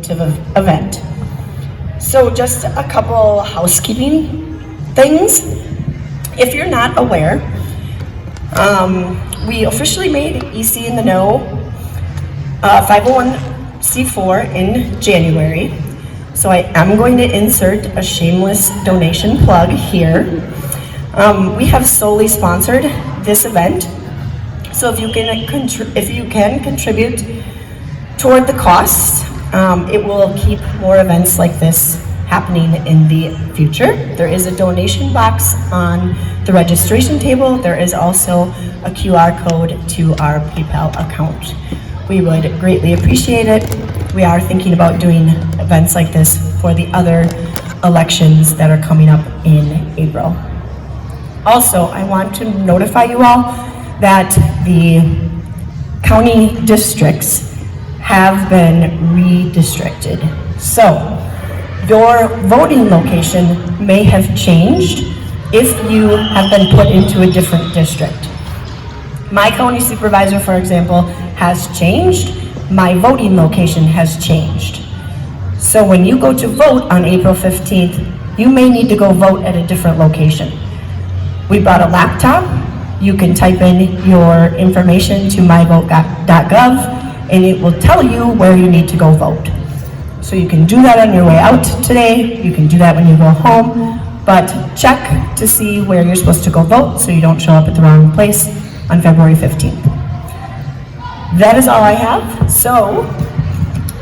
informative event. So just a couple housekeeping things. If you're not aware, we officially made EC in the Know 501c4 in January. So I am going to insert a shameless donation plug here. We have solely sponsored this event. So if you can contribute toward the cost, it will keep more events like this happening in the future. There is a donation box on the registration table. There is also a QR code to our PayPal account. We would greatly appreciate it. We are thinking about doing events like this for the other elections that are coming up in April. Also, I want to notify you all that the county districts have been redistricted. So, your voting location may have changed if you have been put into a different district. My county supervisor, for example, has changed. My voting location has changed. So when you go to vote on April 15th, you may need to go vote at a different location. We brought a laptop. You can type in your information to myvote.gov and it will tell you where you need to go vote. So you can do that on your way out today. You can do that when you go home, but check to see where you're supposed to go vote so you don't show up at the wrong place on February 15th. That is all I have. So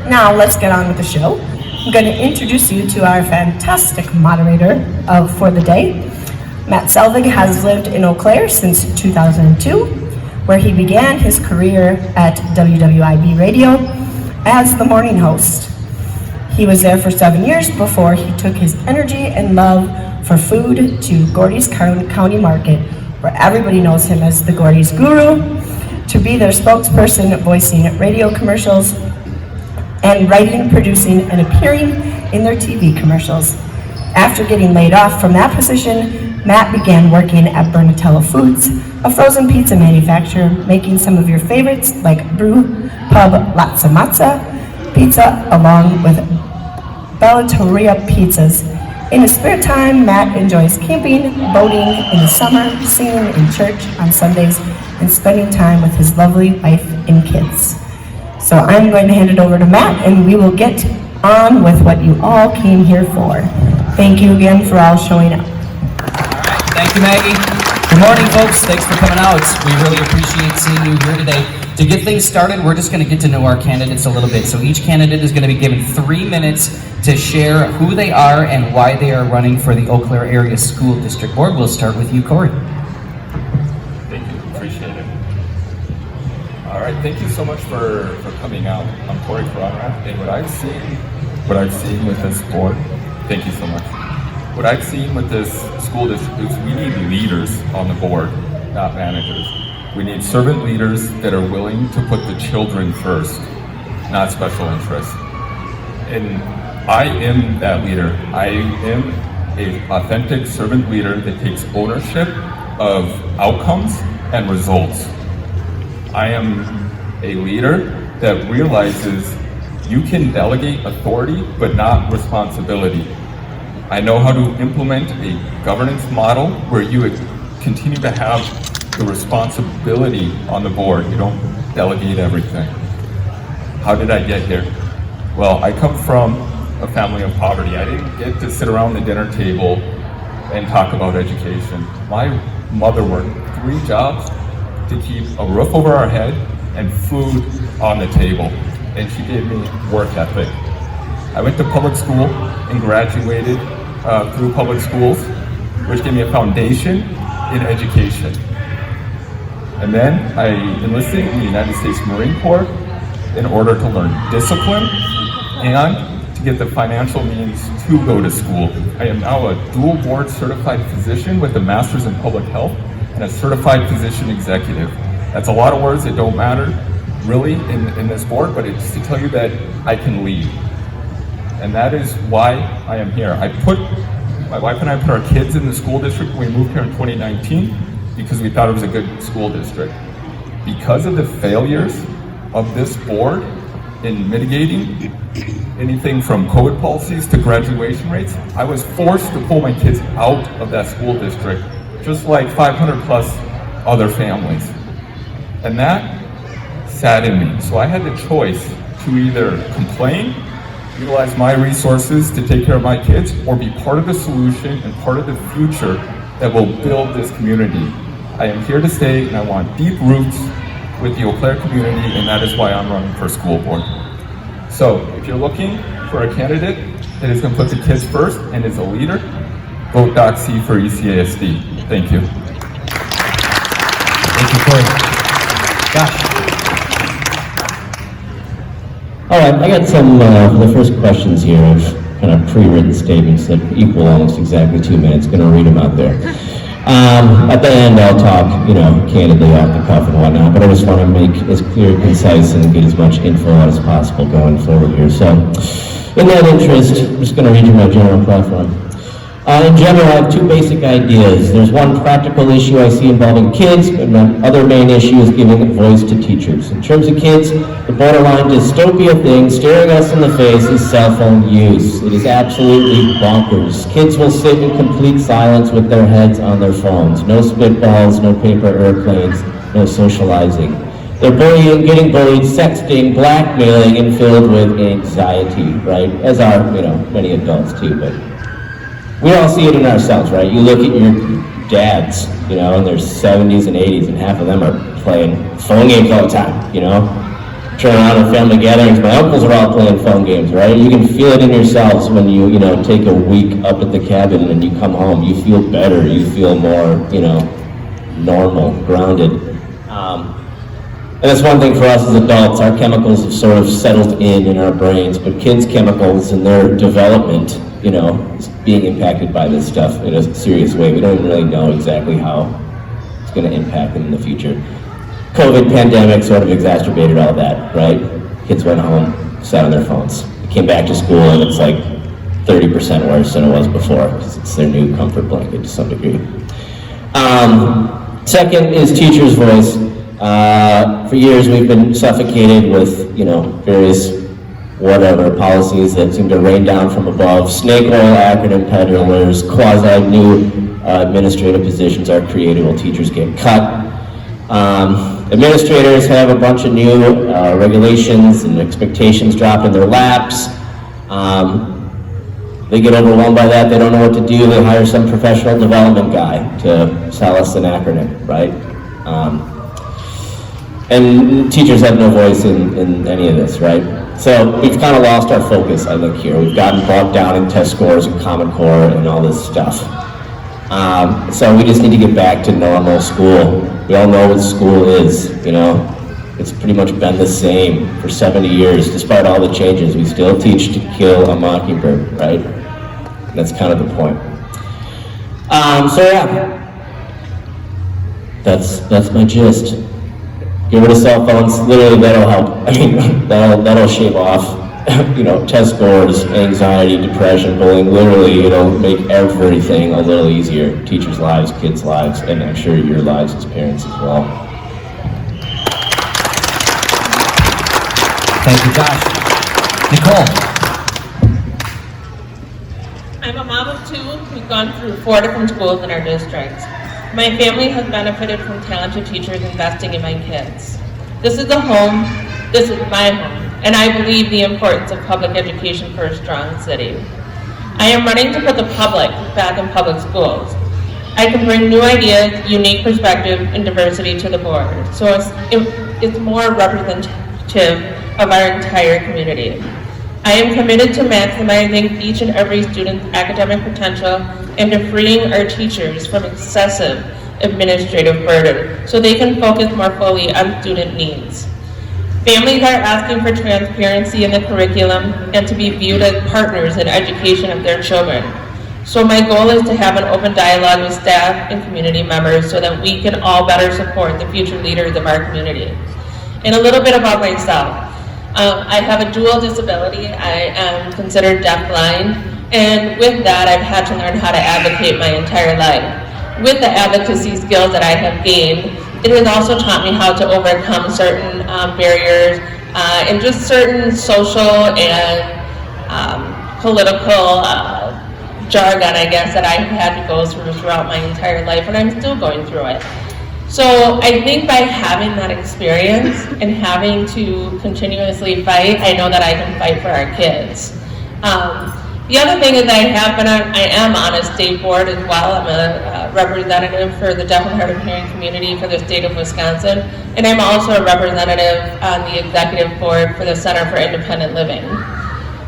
now let's get on with the show. I'm going to introduce you to our fantastic moderator for the day. Matt Selvig has lived in Eau Claire since 2002, where he began his career at WWIB Radio as the morning host. He was there for 7 years before he took his energy and love for food to Gordy's County Market, where everybody knows him as the Gordy's Guru, to be their spokesperson, voicing radio commercials and writing, producing, and appearing in their TV commercials. After getting laid off from that position, Matt began working at Bernatello Foods, a frozen pizza manufacturer, making some of your favorites like Brew Pub Latza Matza Pizza along with Bellatorria pizzas. In his spare time, Matt enjoys camping, boating in the summer, singing in church on Sundays, and spending time with his lovely wife and kids. So I'm going to hand it over to Matt, and we will get on with what you all came here for. Thank you again for all showing up. Thank you, Maggie. Good morning, folks. Thanks for coming out. We really appreciate seeing you here today. To get things started, we're just going to get to know our candidates a little bit. So each candidate is going to be given 3 minutes to share who they are and why they are running for the Eau Claire Area School District Board. We'll start with you, Corey. Thank you. Appreciate it. All right. Thank you so much for coming out. I'm Corey Carrara, and what I've seen with this board, thank you so much. What I've seen with this school district is we need leaders on the board, not managers. We need servant leaders that are willing to put the children first, not special interests. And I am that leader. I am an authentic servant leader that takes ownership of outcomes and results. I am a leader that realizes you can delegate authority, but not responsibility. I know how to implement a governance model where you would continue to have the responsibility on the board. You don't delegate everything. How did I get here? Well, I come from a family of poverty. I didn't get to sit around the dinner table and talk about education. My mother worked 3 jobs to keep a roof over our head and food on the table. And she gave me work ethic. I went to public school and graduated through public schools, which gave me a foundation in education. And then I enlisted in the United States Marine Corps in order to learn discipline and to get the financial means to go to school. I am now a dual board certified physician with a master's in public health and a certified physician executive. That's a lot of words that don't matter really in this board, but it's to tell you that I can lead. And that is why I am here. My wife and I put our kids in the school district when we moved here in 2019 because we thought it was a good school district. Because of the failures of this board, in mitigating anything from COVID policies to graduation rates. I was forced to pull my kids out of that school district, just like 500 plus other families. And that saddened me. So I had the choice to either complain, utilize my resources to take care of my kids, or be part of the solution and part of the future that will build this community. I am here to stay, and I want deep roots with the Eau Claire community, and that is why I'm running for school board. So if you're looking for a candidate that is going to put the kids first and is a leader, vote Doc C for ECASD. Thank you. Thank you, Corey. Josh. All right, I got some the first questions here of kind of pre-written statements that equal almost exactly 2 minutes. Going to read them out there. At the end, I'll talk, candidly off the cuff and whatnot, but I just want to make as clear, concise, and get as much info out as possible going forward here. So, in that interest, I'm just going to read you my general platform. In general, I have two basic ideas. There's one practical issue I see involving kids, and my other main issue is giving a voice to teachers. In terms of kids, the borderline dystopia thing staring us in the face is cell phone use. It is absolutely bonkers. Kids will sit in complete silence with their heads on their phones. No spitballs, no paper airplanes, no socializing. They're bullying, getting bullied, sexting, blackmailing, and filled with anxiety, right? As are, many adults too, but we all see it in ourselves, right? You look at your dads, in their 70s and 80s, and half of them are playing phone games all the time, Turn around at family gatherings, my uncles are all playing phone games, right? You can feel it in yourselves when you, take a week up at the cabin and you come home. You feel better, you feel more, normal, grounded. And that's one thing for us as adults. Our chemicals have sort of settled in our brains, but kids' chemicals and their development, is being impacted by this stuff in a serious way. We don't even really know exactly how it's going to impact them in the future. COVID pandemic sort of exacerbated all that, right? Kids went home, sat on their phones. They came back to school and it's like 30% worse than it was before because it's their new comfort blanket to some degree. Second is teachers' voice. For years we've been suffocated with, various policies that seem to rain down from above. Snake oil acronym peddlers, quasi-new administrative positions are created while teachers get cut. Administrators have a bunch of new regulations and expectations dropped in their laps. They get overwhelmed by that, they don't know what to do, they hire some professional development guy to sell us an acronym, right? And teachers have no voice in any of this, right? So we've kind of lost our focus, I think, here. We've gotten bogged down in test scores and Common Core and all this stuff. So we just need to get back to normal school. We all know what school is, It's pretty much been the same for 70 years. Despite all the changes, we still teach to kill a mockingbird, right? And that's kind of the point. That's my gist. Get rid of cell phones, literally that'll help. That'll shave off, test scores, anxiety, depression, bullying. Literally, it'll make everything a little easier. Teachers' lives, kids' lives, and I'm sure your lives as parents as well. Thank you, Josh. Nicole. I'm a mom of two who've gone through 4 different schools in our district. My family has benefited from talented teachers investing in my kids. This is my home, and I believe the importance of public education for a strong city. I am running to put the public back in public schools. I can bring new ideas, unique perspective, and diversity to the board, so it's more representative of our entire community. I am committed to maximizing each and every student's academic potential and to freeing our teachers from excessive administrative burden so they can focus more fully on student needs. Families are asking for transparency in the curriculum and to be viewed as partners in education of their children. So my goal is to have an open dialogue with staff and community members so that we can all better support the future leaders of our community. And a little bit about myself. I have a dual disability. I am considered deafblind, and with that I've had to learn how to advocate my entire life. With the advocacy skills that I have gained, it has also taught me how to overcome certain barriers and just certain social and political jargon, I guess, that I've had to go through throughout my entire life, and I'm still going through it. So I think by having that experience and having to continuously fight, I know that I can fight for our kids. The other thing is I am on a state board as well. I'm a representative for the deaf and hard of hearing community for the state of Wisconsin, and I'm also a representative on the executive board for the Center for Independent Living.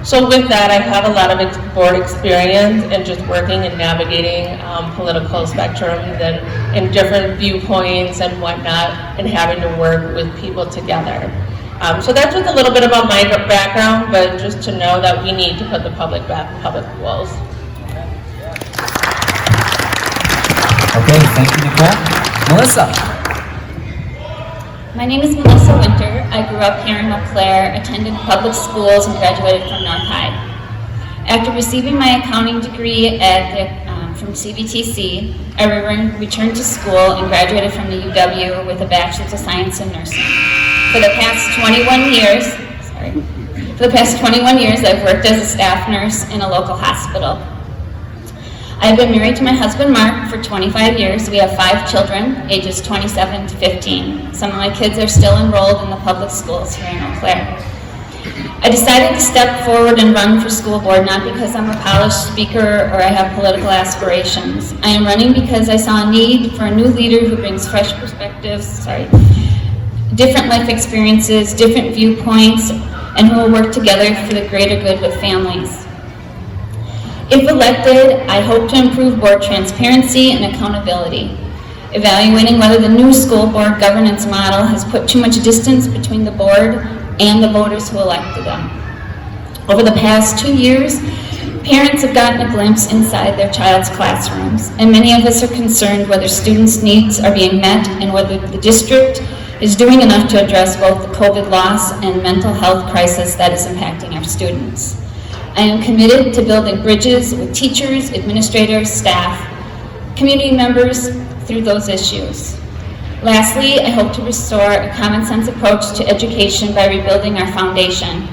So with that, I have a lot of board experience and just working and navigating political spectrums and different viewpoints and whatnot, and having to work with people together. So that's just a little bit about my background, but just to know that we need to put the public back in public schools. Okay, thank you, Nicole. Melissa. My name is Melissa Winter. I grew up here in Eau Claire, attended public schools, and graduated from North High. After receiving my accounting degree from CVTC, I returned to school and graduated from the UW with a Bachelor's of Science in Nursing. For the past 21 years, I've worked as a staff nurse in a local hospital. I've been married to my husband, Mark, for 25 years. We have 5 children, ages 27 to 15. Some of my kids are still enrolled in the public schools here in Eau Claire. I decided to step forward and run for school board, not because I'm a polished speaker or I have political aspirations. I am running because I saw a need for a new leader who brings fresh perspectives, different life experiences, different viewpoints, and who will work together for the greater good with families. If elected, I hope to improve board transparency and accountability, evaluating whether the new school board governance model has put too much distance between the board and the voters who elected them. Over the past 2 years, parents have gotten a glimpse inside their child's classrooms, and many of us are concerned whether students' needs are being met and whether the district is doing enough to address both the COVID loss and mental health crisis that is impacting our students. I am committed to building bridges with teachers, administrators, staff, community members through those issues. Lastly, I hope to restore a common sense approach to education by rebuilding our foundation.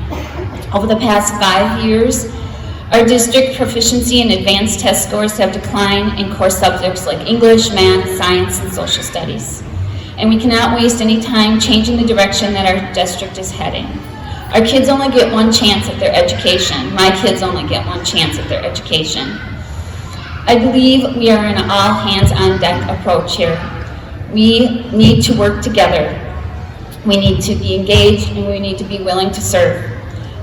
Over the past 5 years, our district proficiency and advanced test scores have declined in core subjects like English, math, science, and social studies. And we cannot waste any time changing the direction that our district is heading. Our kids only get one chance at their education. My kids only get one chance at their education. I believe we are in an all hands on deck approach here. We need to work together. We need to be engaged and we need to be willing to serve.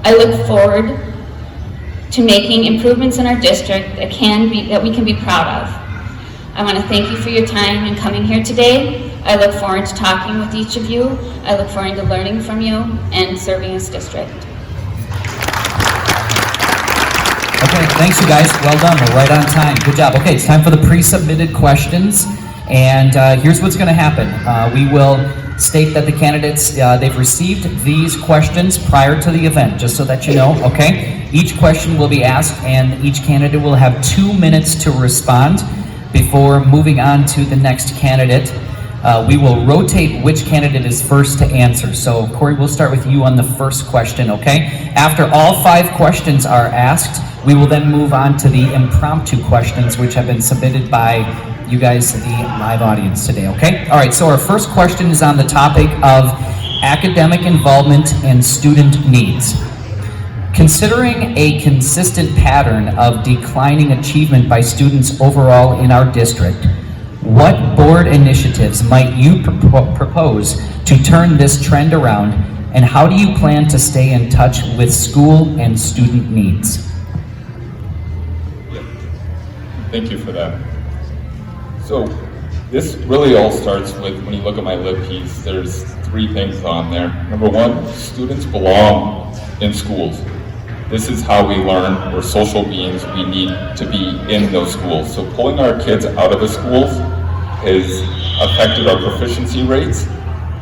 I look forward to making improvements in our district that we can be proud of. I want to thank you for your time in coming here today. I look forward to talking with each of you. I look forward to learning from you and serving this district. Okay, thanks you guys. Well done. We're right on time. Good job. Okay, it's time for the pre-submitted questions. And here's what's going to happen. We will state that the candidates, they've received these questions prior to the event, just so that you know, okay? Each question will be asked and each candidate will have 2 minutes to respond before moving on to the next candidate. We will rotate which candidate is first to answer. So Corey, we'll start with you on the first question, okay? After all 5 questions are asked, we will then move on to the impromptu questions which have been submitted by you guys, the live audience today, okay? All right, so our first question is on the topic of academic involvement and student needs. Considering a consistent pattern of declining achievement by students overall in our district, what board initiatives might you propose to turn this trend around, and how do you plan to stay in touch with school and student needs? Thank you for that. So this really all starts with, when you look at my lib piece, there's 3 things on there. Number 1, students belong in schools. This is how we learn. We're social beings. We need to be in those schools. So pulling our kids out of the schools has affected our proficiency rates.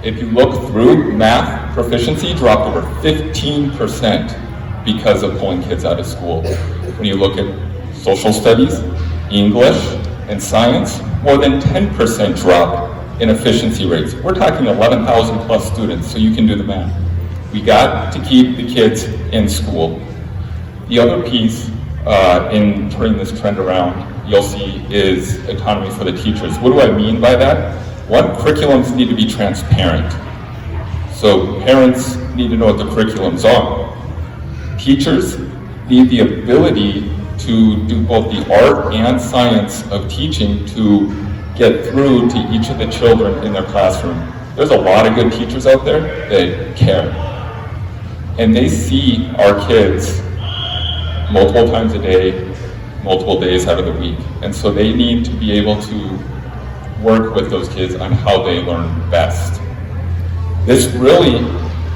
If you look through, math proficiency dropped over 15% because of pulling kids out of school. When you look at social studies, English, and science, more than 10% drop in efficiency rates. We're talking 11,000 plus students, so you can do the math. We got to keep the kids in school. The other piece in turning this trend around, you'll see, is autonomy for the teachers. What do I mean by that? One, curriculums need to be transparent. So parents need to know what the curriculums are. Teachers need the ability to do both the art and science of teaching to get through to each of the children in their classroom. There's a lot of good teachers out there that care. And they see our kids multiple times a day, multiple days out of the week. And so they need to be able to work with those kids on how they learn best. This really,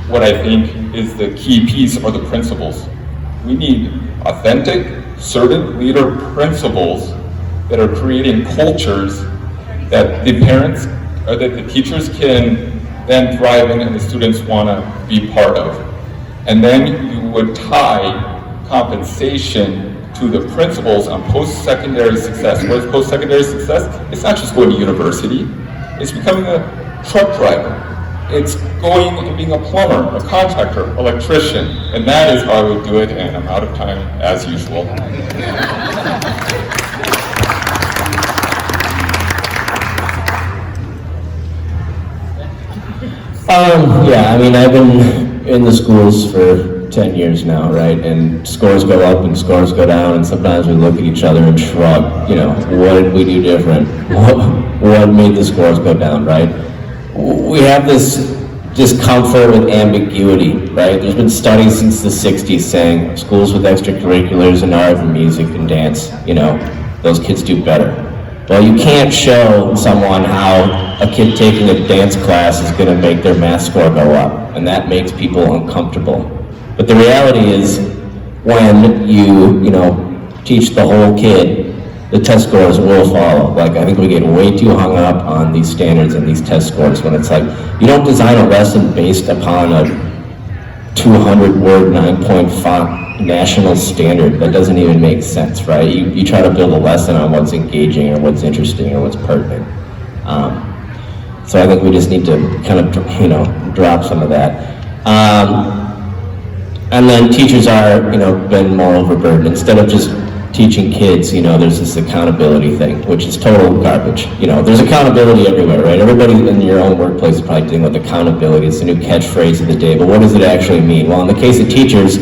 what I think is the key piece, are the principles. We need authentic, servant leader principles that are creating cultures that the parents, or that the teachers can then thrive in and the students want to be part of. And then you would tie compensation to the principles on post-secondary success. What is post-secondary success? It's not just going to university. It's becoming a truck driver. It's going and being a plumber, a contractor, electrician. And that is how I would do it, and I'm out of time as usual. Yeah, I mean, I've been in the schools for 10 years now, right? And scores go up and scores go down, and sometimes we look at each other and shrug, you know, what did we do different? What made the scores go down, right? We have this discomfort with ambiguity, right? There's been studies since the 60s saying schools with extracurriculars and art and music and dance, you know, those kids do better. Well, you can't show someone how a kid taking a dance class is going to make their math score go up, and that makes people uncomfortable. But the reality is, when you teach the whole kid, the test scores will follow. Like, I think we get way too hung up on these standards and these test scores when it's like, you don't design a lesson based upon a 200-word 9-point font national standard. That doesn't even make sense, right? You try to build a lesson on what's engaging or what's interesting or what's pertinent. So I think we just need to kind of, drop some of that. And then teachers are, been more overburdened. Instead of just teaching kids, there's this accountability thing, which is total garbage. There's accountability everywhere, right? Everybody in your own workplace is probably dealing with accountability. It's a new catchphrase of the day, but what does it actually mean? Well, in the case of teachers,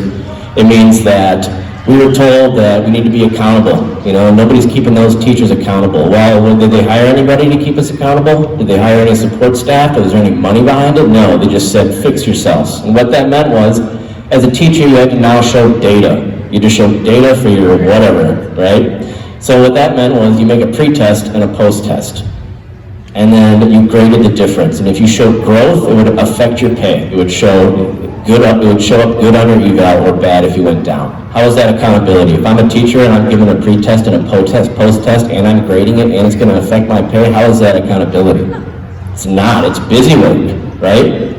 it means that we were told that we need to be accountable. Nobody's keeping those teachers accountable. Well, did they hire anybody to keep us accountable? Did they hire any support staff? Was there any money behind it? No, they just said, fix yourselves. And what that meant was, as a teacher, you had to now show data. You just show data for your whatever, right? So what that meant was you make a pre-test and a post-test. And then you graded the difference. And if you showed growth, it would affect your pay. It would show good up, it would show up good on your eval or bad if you went down. How is that accountability? If I'm a teacher and I'm given a pre-test and a post-test and I'm grading it and it's going to affect my pay, how is that accountability? It's not. It's busy work, right?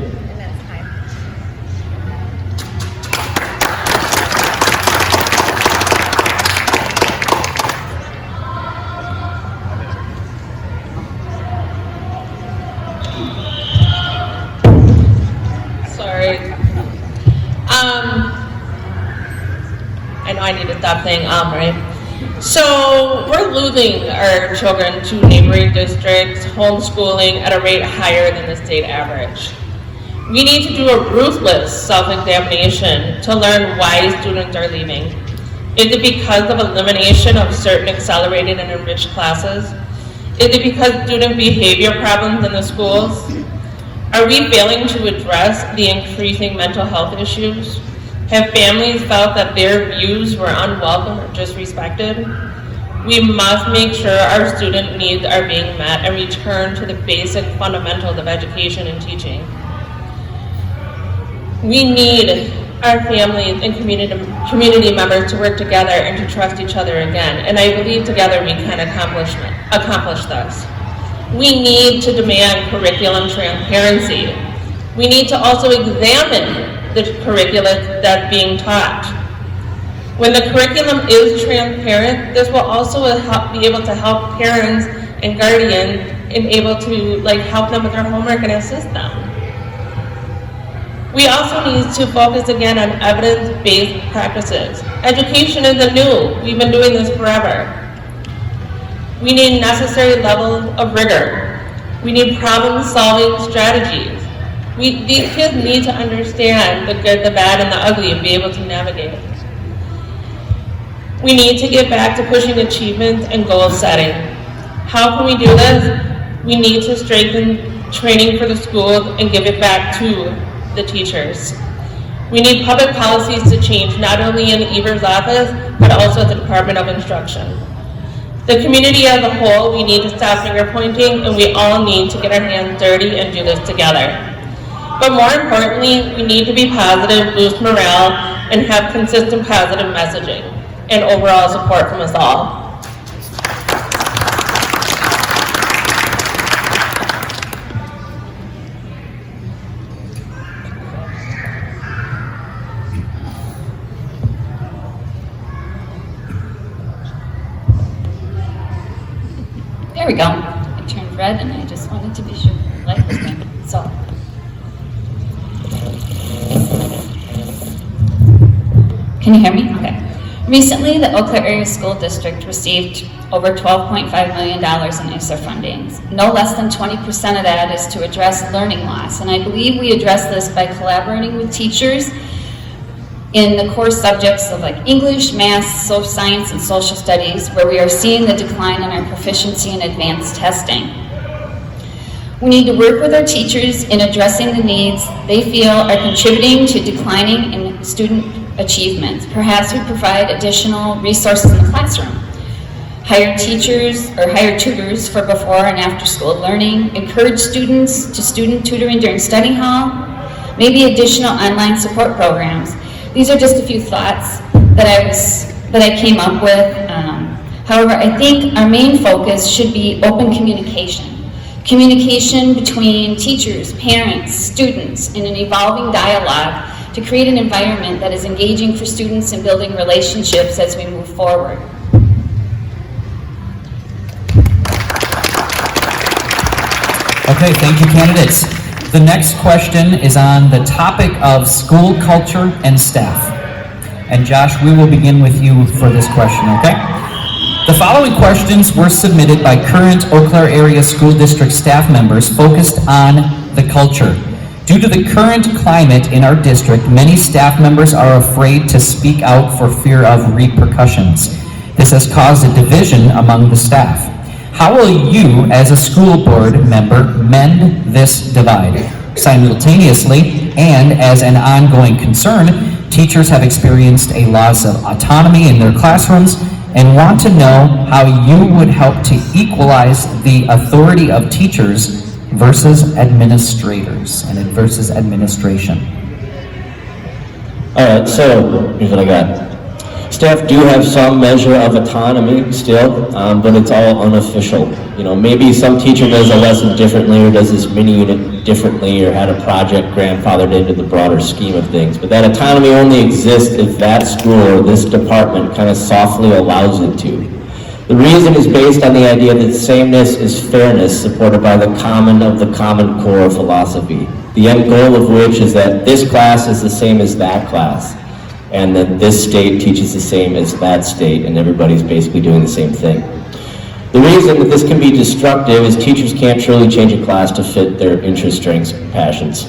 I know I need to stop saying right? So we're losing our children to neighboring districts, homeschooling at a rate higher than the state average. We need to do a ruthless self-examination to learn why students are leaving. Is it because of elimination of certain accelerated and enriched classes? Is it because student behavior problems in the schools? Are we failing to address the increasing mental health issues? Have families felt that their views were unwelcome or disrespected? We must make sure our student needs are being met and return to the basic fundamentals of education and teaching. We need our families and community members to work together and to trust each other again, and I believe together we can accomplish this. We need to demand curriculum transparency. We need to also examine the curricula that's being taught. When the curriculum is transparent, this will also be able to help parents and guardians and able to help them with their homework and assist them. We also need to focus again on evidence-based practices. Education isn't new. We've been doing this forever. We need necessary level of rigor. We need problem-solving strategies. These kids need to understand the good, the bad, and the ugly and be able to navigate. We need to get back to pushing achievement and goal setting. How can we do this? We need to strengthen training for the schools and give it back to the teachers. We need public policies to change, not only in Ever's office, but also at the Department of Instruction. The community as a whole, we need to stop finger pointing, and we all need to get our hands dirty and do this together. But more importantly, we need to be positive, boost morale, and have consistent positive messaging and overall support from us all. There we go. It turned red and I just wanted to be sure the light was going. So. Can you hear me? Okay. Recently, the Eau Claire Area School District received over $12.5 million in ISER funding. No less than 20% of that is to address learning loss. And I believe we address this by collaborating with teachers in the core subjects of like English, math, social science, and social studies, where we are seeing the decline in our proficiency in advanced testing. We need to work with our teachers in addressing the needs they feel are contributing to declining in student achievement. Perhaps we provide additional resources in the classroom, hire teachers or hire tutors for before and after school learning, encourage students to student tutoring during study hall, maybe additional online support programs. These are just a few thoughts that I came up with. However, I think our main focus should be open communication. Communication between teachers, parents, students in an evolving dialogue to create an environment that is engaging for students and building relationships as we move forward. Okay, thank you, candidates. The next question is on the topic of school culture and staff. And Josh, we will begin with you for this question, okay? The following questions were submitted by current Eau Claire Area School District staff members focused on the culture. Due to the current climate in our district, many staff members are afraid to speak out for fear of repercussions. This has caused a division among the staff. How will you, as a school board member, mend this divide? Simultaneously, and as an ongoing concern, teachers have experienced a loss of autonomy in their classrooms and want to know how you would help to equalize the authority of teachers versus administrators and versus administration. All right, so here's what I got. Staff do have some measure of autonomy still, but it's all unofficial. You know, maybe some teacher does a lesson differently or does this mini unit differently or had a project grandfathered into the broader scheme of things. But that autonomy only exists if that school or this department kind of softly allows it to. The reason is based on the idea that sameness is fairness, supported by the common of the common core philosophy. The end goal of which is that this class is the same as that class, and that this state teaches the same as that state, and everybody's basically doing the same thing. The reason that this can be destructive is teachers can't truly change a class to fit their interests, strengths, passions,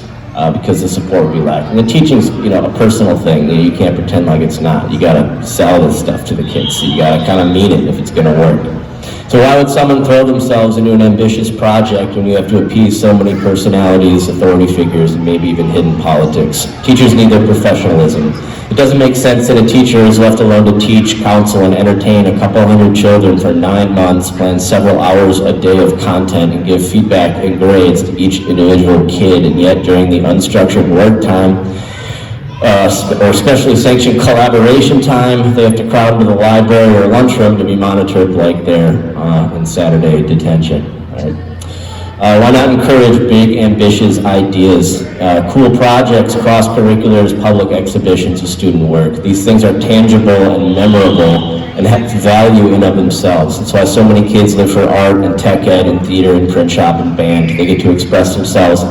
because the support will be lacking. The teaching's, a personal thing. You can't pretend like it's not. You gotta sell this stuff to the kids, so you gotta kind of mean it if it's gonna work. So why would someone throw themselves into an ambitious project when you have to appease so many personalities, authority figures, and maybe even hidden politics? Teachers need their professionalism. It doesn't make sense that a teacher is left alone to teach, counsel, and entertain a couple hundred children for 9 months, plan several hours a day of content, and give feedback and grades to each individual kid, and yet during the unstructured work time, or specially sanctioned collaboration time, they have to crowd into the library or lunchroom to be monitored like they're in Saturday detention. Right? Why not encourage big, ambitious ideas, cool projects, cross-curriculars, public exhibitions of student work? These things are tangible and memorable and have value in of themselves. That's why so many kids live for art and tech ed and theater and print shop and band. They get to express themselves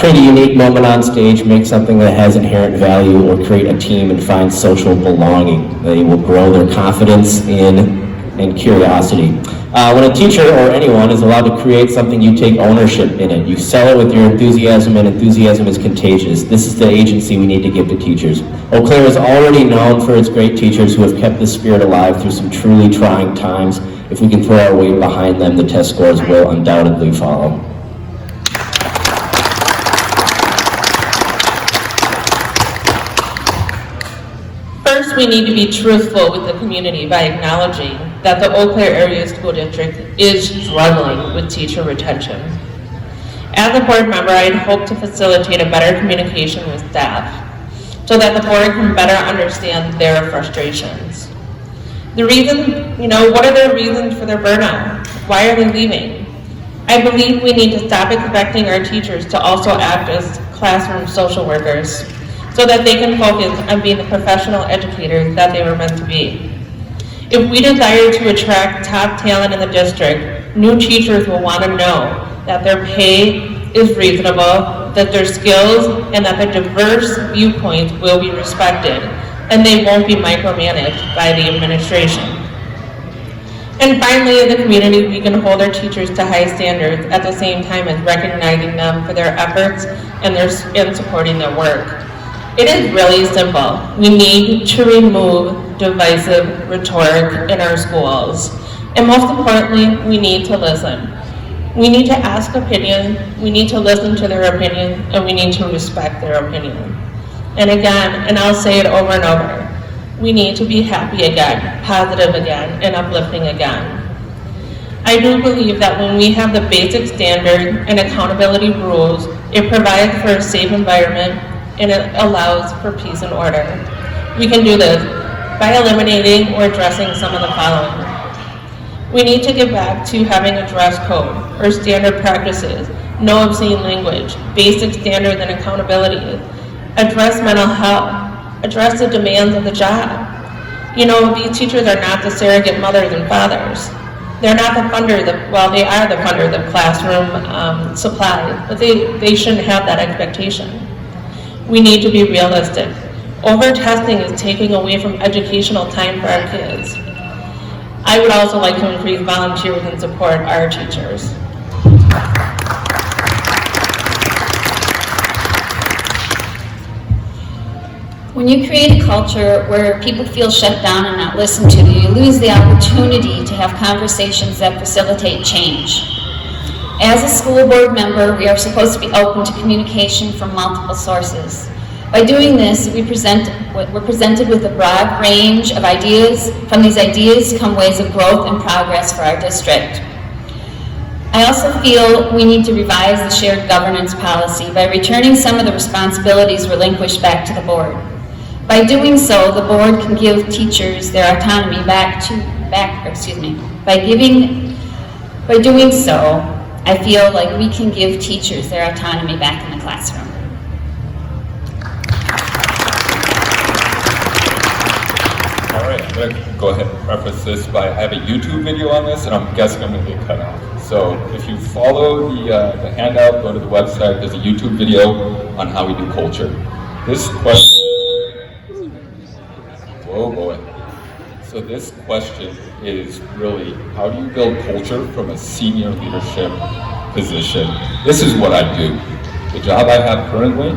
create a unique moment on stage, make something that has inherent value, or create a team and find social belonging. They will grow their confidence and curiosity. When a teacher or anyone is allowed to create something, you take ownership in it. You sell it with your enthusiasm, and enthusiasm is contagious. This is the agency we need to give to teachers. Eau Claire is already known for its great teachers who have kept the spirit alive through some truly trying times. If we can throw our weight behind them, the test scores will undoubtedly follow. First, we need to be truthful with the community by acknowledging that the Eau Claire Area School District is struggling with teacher retention. As a board member, I'd hope to facilitate a better communication with staff so that the board can better understand their frustrations. The reason, what are their reasons for their burnout? Why are they leaving? I believe we need to stop expecting our teachers to also act as classroom social workers so that they can focus on being the professional educators that they were meant to be. If we desire to attract top talent in the district, new teachers will want to know that their pay is reasonable, that their skills and that their diverse viewpoints will be respected, and they won't be micromanaged by the administration. And finally, in the community, we can hold our teachers to high standards at the same time as recognizing them for their efforts and supporting their work. It is really simple. We need to remove divisive rhetoric in our schools. And most importantly, we need to listen. We need to ask opinion, we need to listen to their opinion, and we need to respect their opinion. And again, and I'll say it over and over, we need to be happy again, positive again, and uplifting again. I do believe that when we have the basic standard and accountability rules, it provides for a safe environment and it allows for peace and order. We can do this by eliminating or addressing some of the following. We need to get back to having a dress code or standard practices, no obscene language, basic standards and accountability, address mental health, address the demands of the job. These teachers are not the surrogate mothers and fathers. They're not the funders they are the funders of classroom supplies, but they shouldn't have that expectation. We need to be realistic. Over-testing is taking away from educational time for our kids. I would also like to increase volunteers and support our teachers. When you create a culture where people feel shut down and not listened to, you lose the opportunity to have conversations that facilitate change. As a school board member, we are supposed to be open to communication from multiple sources. By doing this, we're presented with a broad range of ideas. From these ideas come ways of growth and progress for our district. I also feel we need to revise the shared governance policy by returning some of the responsibilities relinquished back to the board. By doing so, the board can give teachers their autonomy By doing so, I feel like we can give teachers their autonomy back in the classroom. All right, I'm going to go ahead and preface this by I have a YouTube video on this, and I'm guessing I'm going to get cut off. So if you follow the handout, go to the website, there's a YouTube video on how we do culture. This question, oh boy. So this question is really, how do you build culture from a senior leadership position? This is what I do. The job I have currently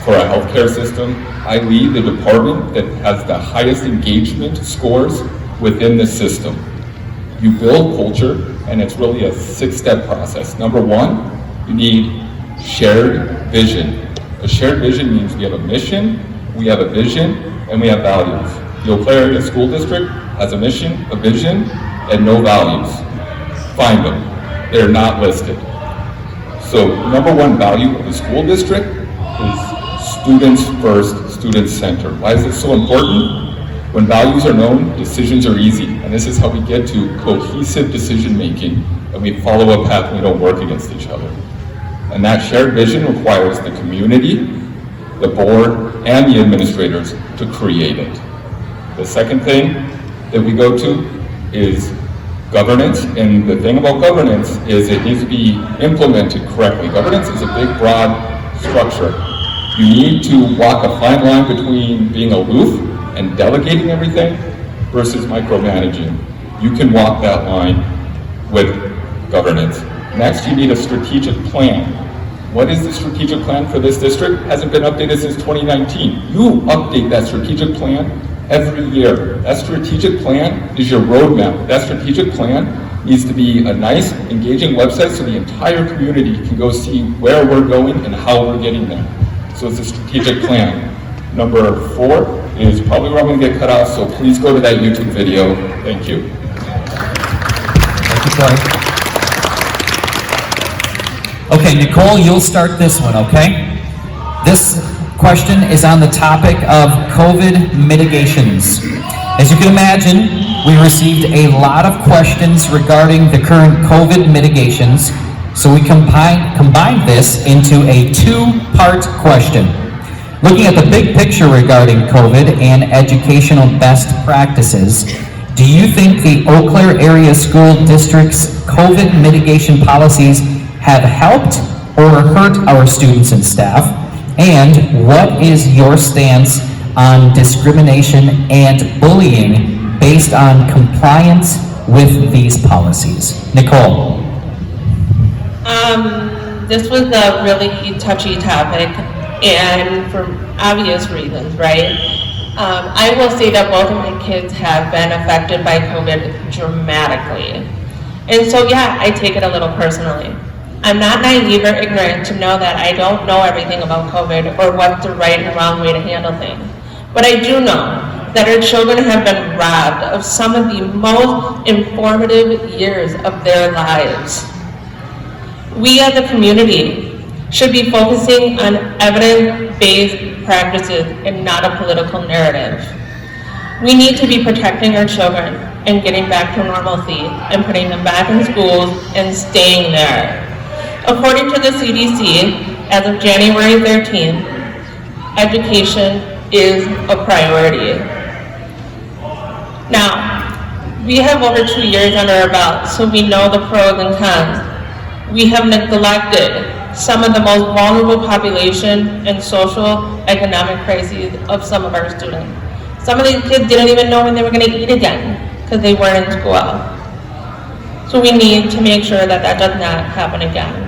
for a healthcare system, I lead the department that has the highest engagement scores within the system. You build culture, and it's really a 6-step process. Number one, you need shared vision. A shared vision means we have a mission, we have a vision, and we have values. The Eau Claire Area School District has a mission, a vision, and no values. Find them. They're not listed. So number one value of the school district is students first, students center. Why is this so important? When values are known, decisions are easy. And this is how we get to cohesive decision making, and we follow a path and we don't work against each other. And that shared vision requires the community, the board, and the administrators to create it. The second thing that we go to is governance, and the thing about governance is it needs to be implemented correctly. Governance is a big, broad structure. You need to walk a fine line between being aloof and delegating everything versus micromanaging. You can walk that line with governance. Next, you need a strategic plan. What is the strategic plan for this district? Hasn't been updated since 2019. You update that strategic plan every year. That strategic plan is your roadmap. That strategic plan needs to be a nice, engaging website so the entire community can go see where we're going and how we're getting there. So it's a strategic plan. Number 4 is probably where I'm going to get cut off, so please go to that YouTube video. Thank you. Thank you, Troy. Okay, Nicole, you'll start this one, okay? This question is on the topic of COVID mitigations. As you can imagine, we received a lot of questions regarding the current COVID mitigations, so we combined this into a 2-part question. Looking at the big picture regarding COVID and educational best practices, do you think the Eau Claire Area School District's COVID mitigation policies have helped or hurt our students and staff? And what is your stance on discrimination and bullying based on compliance with these policies? Nicole. This was a really touchy topic, and for obvious reasons, right? I will say that both of my kids have been affected by COVID dramatically. And so, yeah, I take it a little personally. I'm not naive or ignorant to know that I don't know everything about COVID or what's the right and wrong way to handle things. But I do know that our children have been robbed of some of the most informative years of their lives. We as a community should be focusing on evidence-based practices and not a political narrative. We need to be protecting our children and getting back to normalcy and putting them back in schools and staying there. According to the CDC, as of January 13th, education is a priority. Now, we have over 2 years under our belt, so we know the pros and cons. We have neglected some of the most vulnerable population and social economic crises of some of our students. Some of these kids didn't even know when they were going to eat again because they weren't in school. So we need to make sure that that does not happen again.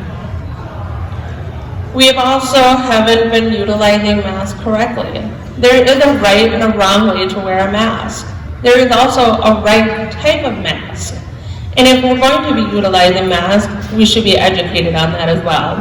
We have also haven't been utilizing masks correctly. There is a right and a wrong way to wear a mask. There is also a right type of mask. And if we're going to be utilizing masks, we should be educated on that as well.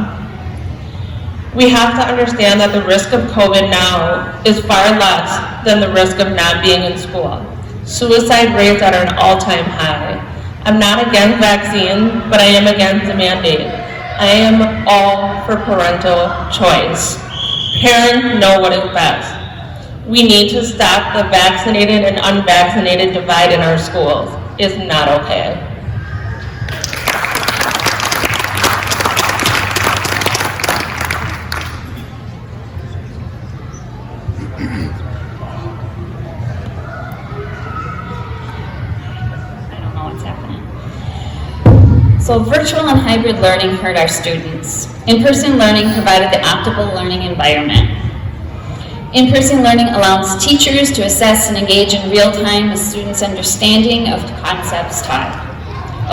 We have to understand that the risk of COVID now is far less than the risk of not being in school. Suicide rates are at an all-time high. I'm not against vaccines, but I am against the mandate. I am all for parental choice. Parents know what is best. We need to stop the vaccinated and unvaccinated divide in our schools. It's not okay. So virtual and hybrid learning hurt our students. In-person learning provided the optimal learning environment. In-person learning allows teachers to assess and engage in real time with students' understanding of concepts taught.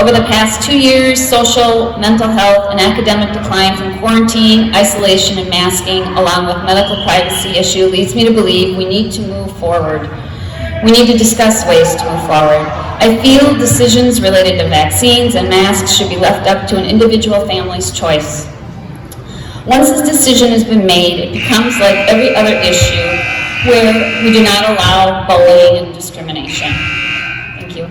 Over the past 2 years, social, mental health, and academic decline from quarantine, isolation, and masking, along with medical privacy issue, leads me to believe we need to move forward. We need to discuss ways to move forward. I feel decisions related to vaccines and masks should be left up to an individual family's choice. Once this decision has been made, it becomes like every other issue where we do not allow bullying and discrimination. Thank you.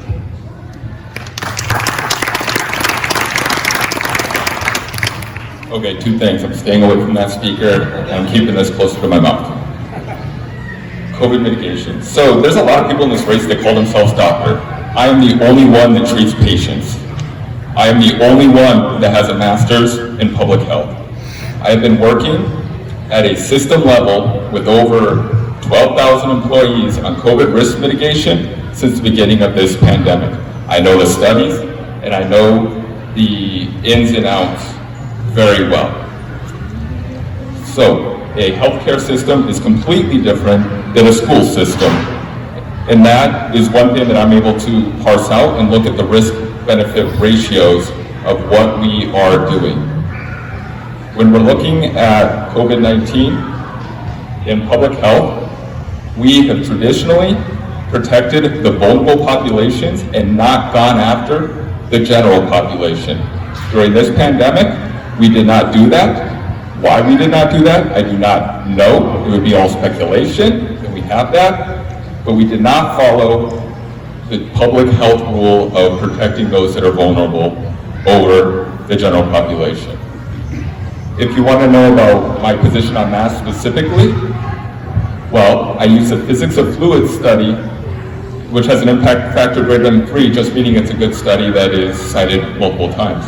Okay, 2 things. I'm staying away from that speaker, and I'm keeping this closer to my mouth. COVID mitigation. So there's a lot of people in this race that call themselves doctor. I am the only one that treats patients. I am the only one that has a master's in public health. I have been working at a system level with over 12,000 employees on COVID risk mitigation since the beginning of this pandemic. I know the studies and I know the ins and outs very well. So a healthcare system is completely different than a school system. And that is one thing that I'm able to parse out and look at the risk-benefit ratios of what we are doing. When we're looking at COVID-19 in public health, we have traditionally protected the vulnerable populations and not gone after the general population. During this pandemic, we did not do that. Why we did not do that, I do not know. It would be all speculation that we have that. But we did not follow the public health rule of protecting those that are vulnerable over the general population. If you want to know about my position on masks specifically, well, I use a physics of fluids study, which has an impact factor greater than 3, just meaning it's a good study that is cited multiple times.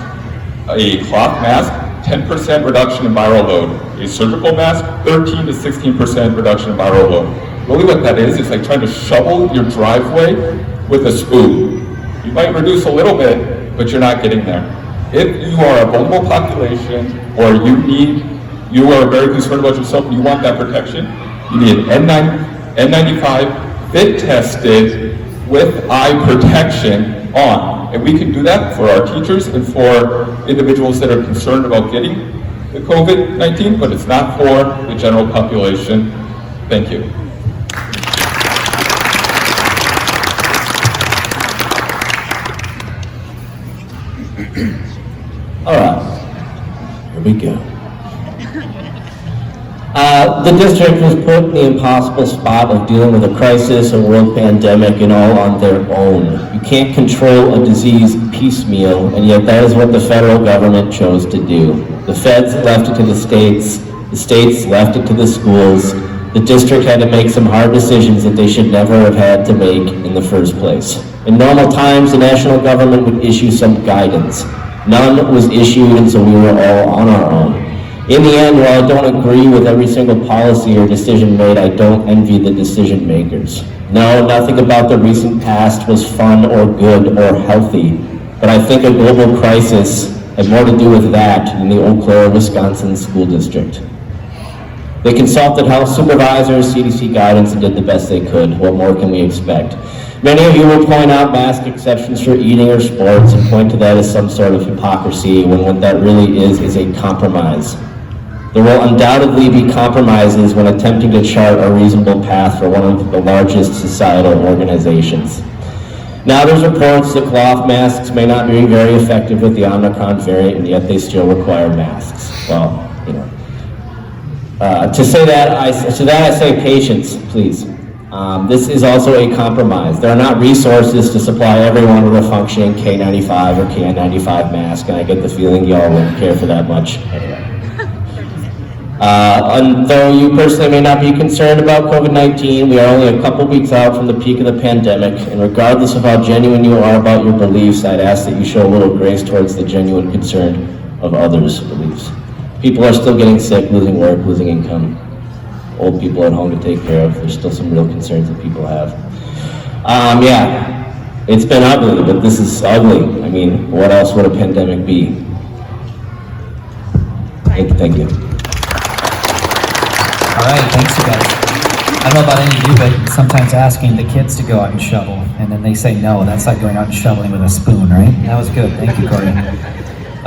A cloth mask, 10% reduction in viral load. A surgical mask, 13 to 16% reduction in viral load. Really what that is like trying to shovel your driveway with a spoon. You might reduce a little bit, but you're not getting there. If you are a vulnerable population, or you are very concerned about yourself and you want that protection, you need an N95 fit tested with eye protection on. And we can do that for our teachers and for individuals that are concerned about getting the COVID-19, but it's not for the general population. Thank you. All right, here we go. The district was put in the impossible spot of dealing with a crisis, a world pandemic, and all on their own. You can't control a disease piecemeal, and yet that is what the federal government chose to do. The feds left it to the states left it to the schools. The district had to make some hard decisions that they should never have had to make in the first place. In normal times, the national government would issue some guidance. None was issued, and so we were all on our own. In the end, while I don't agree with every single policy or decision made, I don't envy the decision makers. No, nothing about the recent past was fun or good or healthy, but I think a global crisis had more to do with that than the Eau Claire, Wisconsin school district. They consulted health supervisors, CDC guidance, and did the best they could. What more can we expect? Many of you will point out mask exceptions for eating or sports and point to that as some sort of hypocrisy, when what that really is a compromise. There will undoubtedly be compromises when attempting to chart a reasonable path for one of the largest societal organizations. Now there's reports that cloth masks may not be very effective with the Omicron variant, and yet they still require masks. Well, you know. To that I say patience, please. This is also a compromise. There are not resources to supply everyone with a functioning K95 or KN95 mask, and I get the feeling y'all wouldn't care for that much anyway. And though you personally may not be concerned about COVID-19, we are only a couple weeks out from the peak of the pandemic, and regardless of how genuine you are about your beliefs, I'd ask that you show a little grace towards the genuine concern of others' beliefs. People are still getting sick, losing work, losing income. Old people at home to take care of. There's still some real concerns that people have. Yeah, it's been ugly, but this is ugly. I mean, what else would a pandemic be? Thank you. All right, thanks you guys. I don't know about any of you, but sometimes asking the kids to go out and shovel, and then they say no, that's like going out and shoveling with a spoon, right? That was good, thank you, Corey.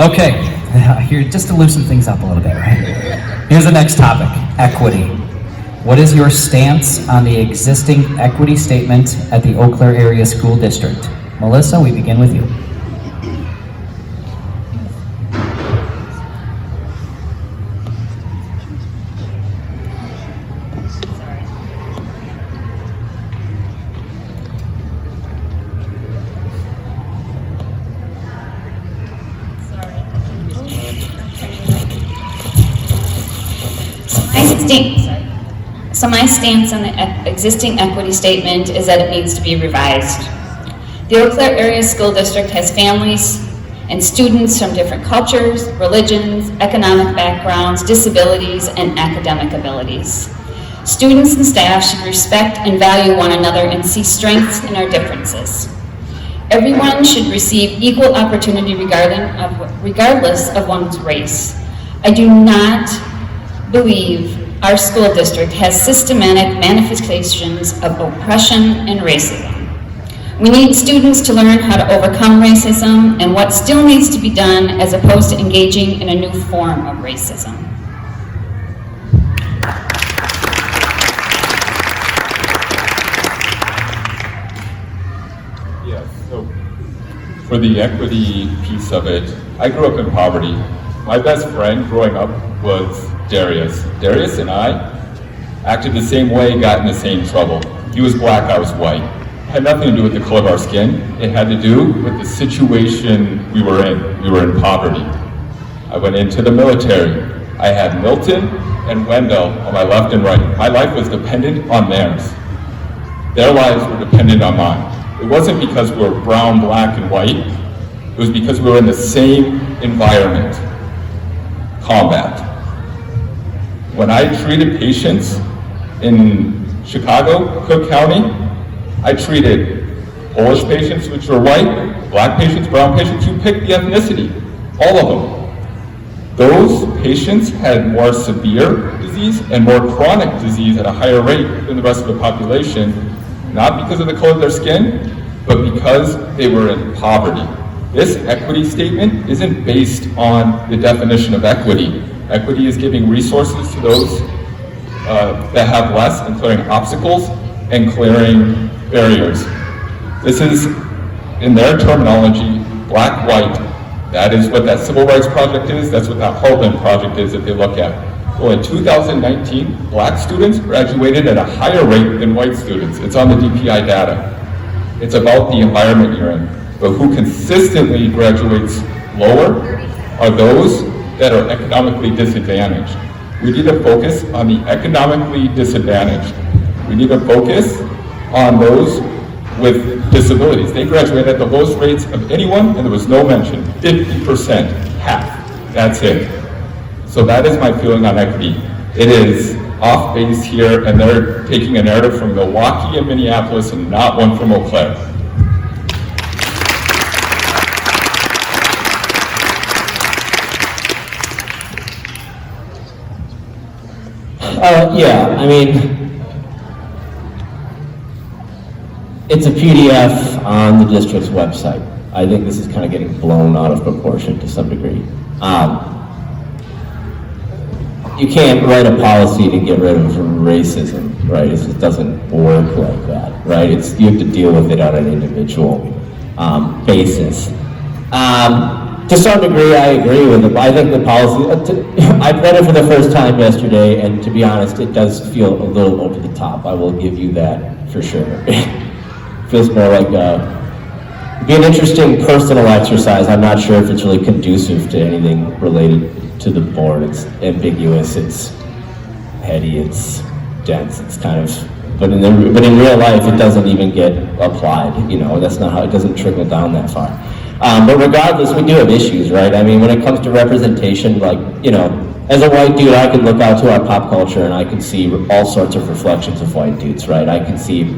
Okay, here, just to loosen things up a little bit, right? Here's the next topic, equity. What is your stance on the existing equity statement at the Eau Claire Area School District? Melissa, we begin with you. So my stance on the existing equity statement is that it needs to be revised. The Eau Claire Area School District has families and students from different cultures, religions, economic backgrounds, disabilities, and academic abilities. Students and staff should respect and value one another and see strengths in our differences. Everyone should receive equal opportunity regardless of one's race. I do not believe our school district has systematic manifestations of oppression and racism. We need students to learn how to overcome racism and what still needs to be done as opposed to engaging in a new form of racism. Yes, so for the equity piece of it, I grew up in poverty. My best friend growing up was Darius. Darius and I acted the same way, got in the same trouble. He was black, I was white. It had nothing to do with the color of our skin. It had to do with the situation we were in. We were in poverty. I went into the military. I had Milton and Wendell on my left and right. My life was dependent on theirs. Their lives were dependent on mine. It wasn't because we were brown, black, and white. It was because we were in the same environment. Combat. When I treated patients in Chicago, Cook County, I treated Polish patients, which were white, black patients, brown patients, you pick the ethnicity, all of them. Those patients had more severe disease and more chronic disease at a higher rate than the rest of the population, not because of the color of their skin, but because they were in poverty. This equity statement isn't based on the definition of equity. Equity is giving resources to those that have less and clearing obstacles and clearing barriers. This is, in their terminology, black, white. That is what that Civil Rights Project is. That's what that Heartland Project is that they look at. Well, in 2019, black students graduated at a higher rate than white students. It's on the DPI data. It's about the environment you're in. But who consistently graduates lower are those that are economically disadvantaged. We need to focus on the economically disadvantaged. We need to focus on those with disabilities. They graduate at the lowest rates of anyone, and there was no mention. 50%, half. That's it. So that is my feeling on equity. It is off base here, and they're taking a narrative from Milwaukee and Minneapolis and not one from Eau Claire. Yeah, I mean, it's a PDF on the district's website. I think this is kind of getting blown out of proportion to some degree. You can't write a policy to get rid of racism, right? It just doesn't work like that, right? You have to deal with it on an individual basis. To some degree, I agree with it. I think the policy, I read it for the first time yesterday, and to be honest, it does feel a little over the top. I will give you that for sure. It feels more like it'd be an interesting personal exercise. I'm not sure if it's really conducive to anything related to the board. It's ambiguous, it's heady, it's dense, it's kind of, but in real life, it doesn't even get applied. You know, that's not how, it doesn't trickle down that far. But regardless, we do have issues, right? I mean, when it comes to representation, like, you know, as a white dude, I can look out to our pop culture and I can see all sorts of reflections of white dudes, right? I can see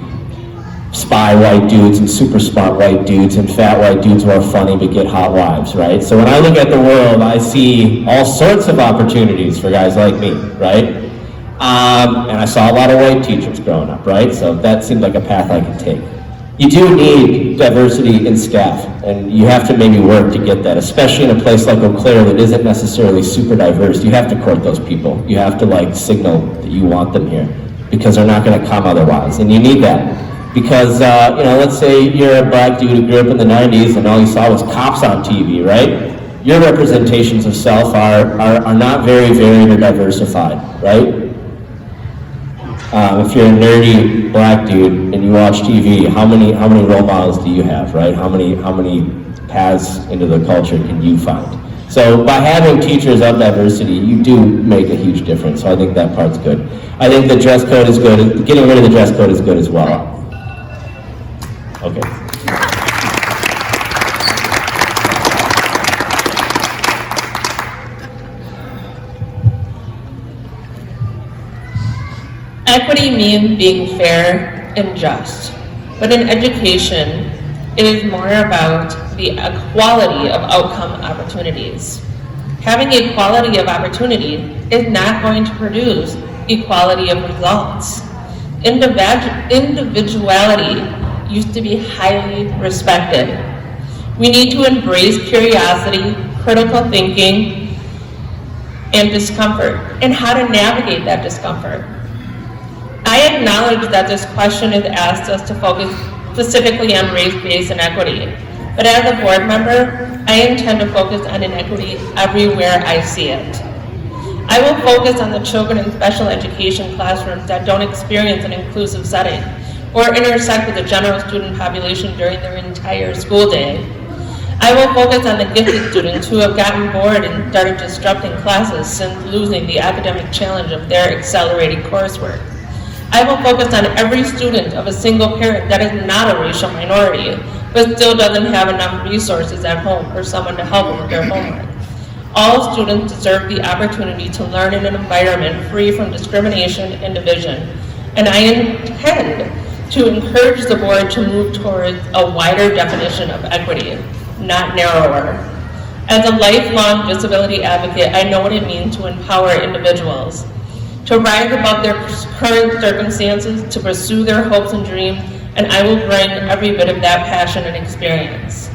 spy white dudes and super smart white dudes and fat white dudes who are funny but get hot wives, right? So when I look at the world, I see all sorts of opportunities for guys like me, right? And I saw a lot of white teachers growing up, right? So that seemed like a path I could take. You do need diversity in staff, and you have to maybe work to get that, especially in a place like Eau Claire that isn't necessarily super diverse. You have to court those people. You have to like signal that you want them here, because they're not gonna come otherwise, and you need that. Because, you know, let's say you're a black dude who grew up in the 90s and all you saw was cops on TV, right? Your representations of self are not very varied or diversified, right? If you're a nerdy black dude and you watch TV, how many role models do you have, right? How many paths into the culture can you find? So by having teachers of diversity, you do make a huge difference. So I think that part's good. I think the dress code is good. Getting rid of the dress code is good as well. Okay. Equity means being fair and just, but in education, it is more about the equality of outcome opportunities. Having equality of opportunity is not going to produce equality of results. Individuality used to be highly respected. We need to embrace curiosity, critical thinking, and discomfort, and how to navigate that discomfort. I acknowledge that this question has asked us to focus specifically on race-based inequity, but as a board member, I intend to focus on inequity everywhere I see it. I will focus on the children in special education classrooms that don't experience an inclusive setting or intersect with the general student population during their entire school day. I will focus on the gifted students who have gotten bored and started disrupting classes since losing the academic challenge of their accelerated coursework. I will focus on every student of a single parent that is not a racial minority, but still doesn't have enough resources at home or someone to help them with their homework. All students deserve the opportunity to learn in an environment free from discrimination and division, and I intend to encourage the board to move towards a wider definition of equity, not narrower. As a lifelong disability advocate, I know what it means to empower individuals, to rise above their current circumstances, to pursue their hopes and dreams, and I will bring every bit of that passion and experience.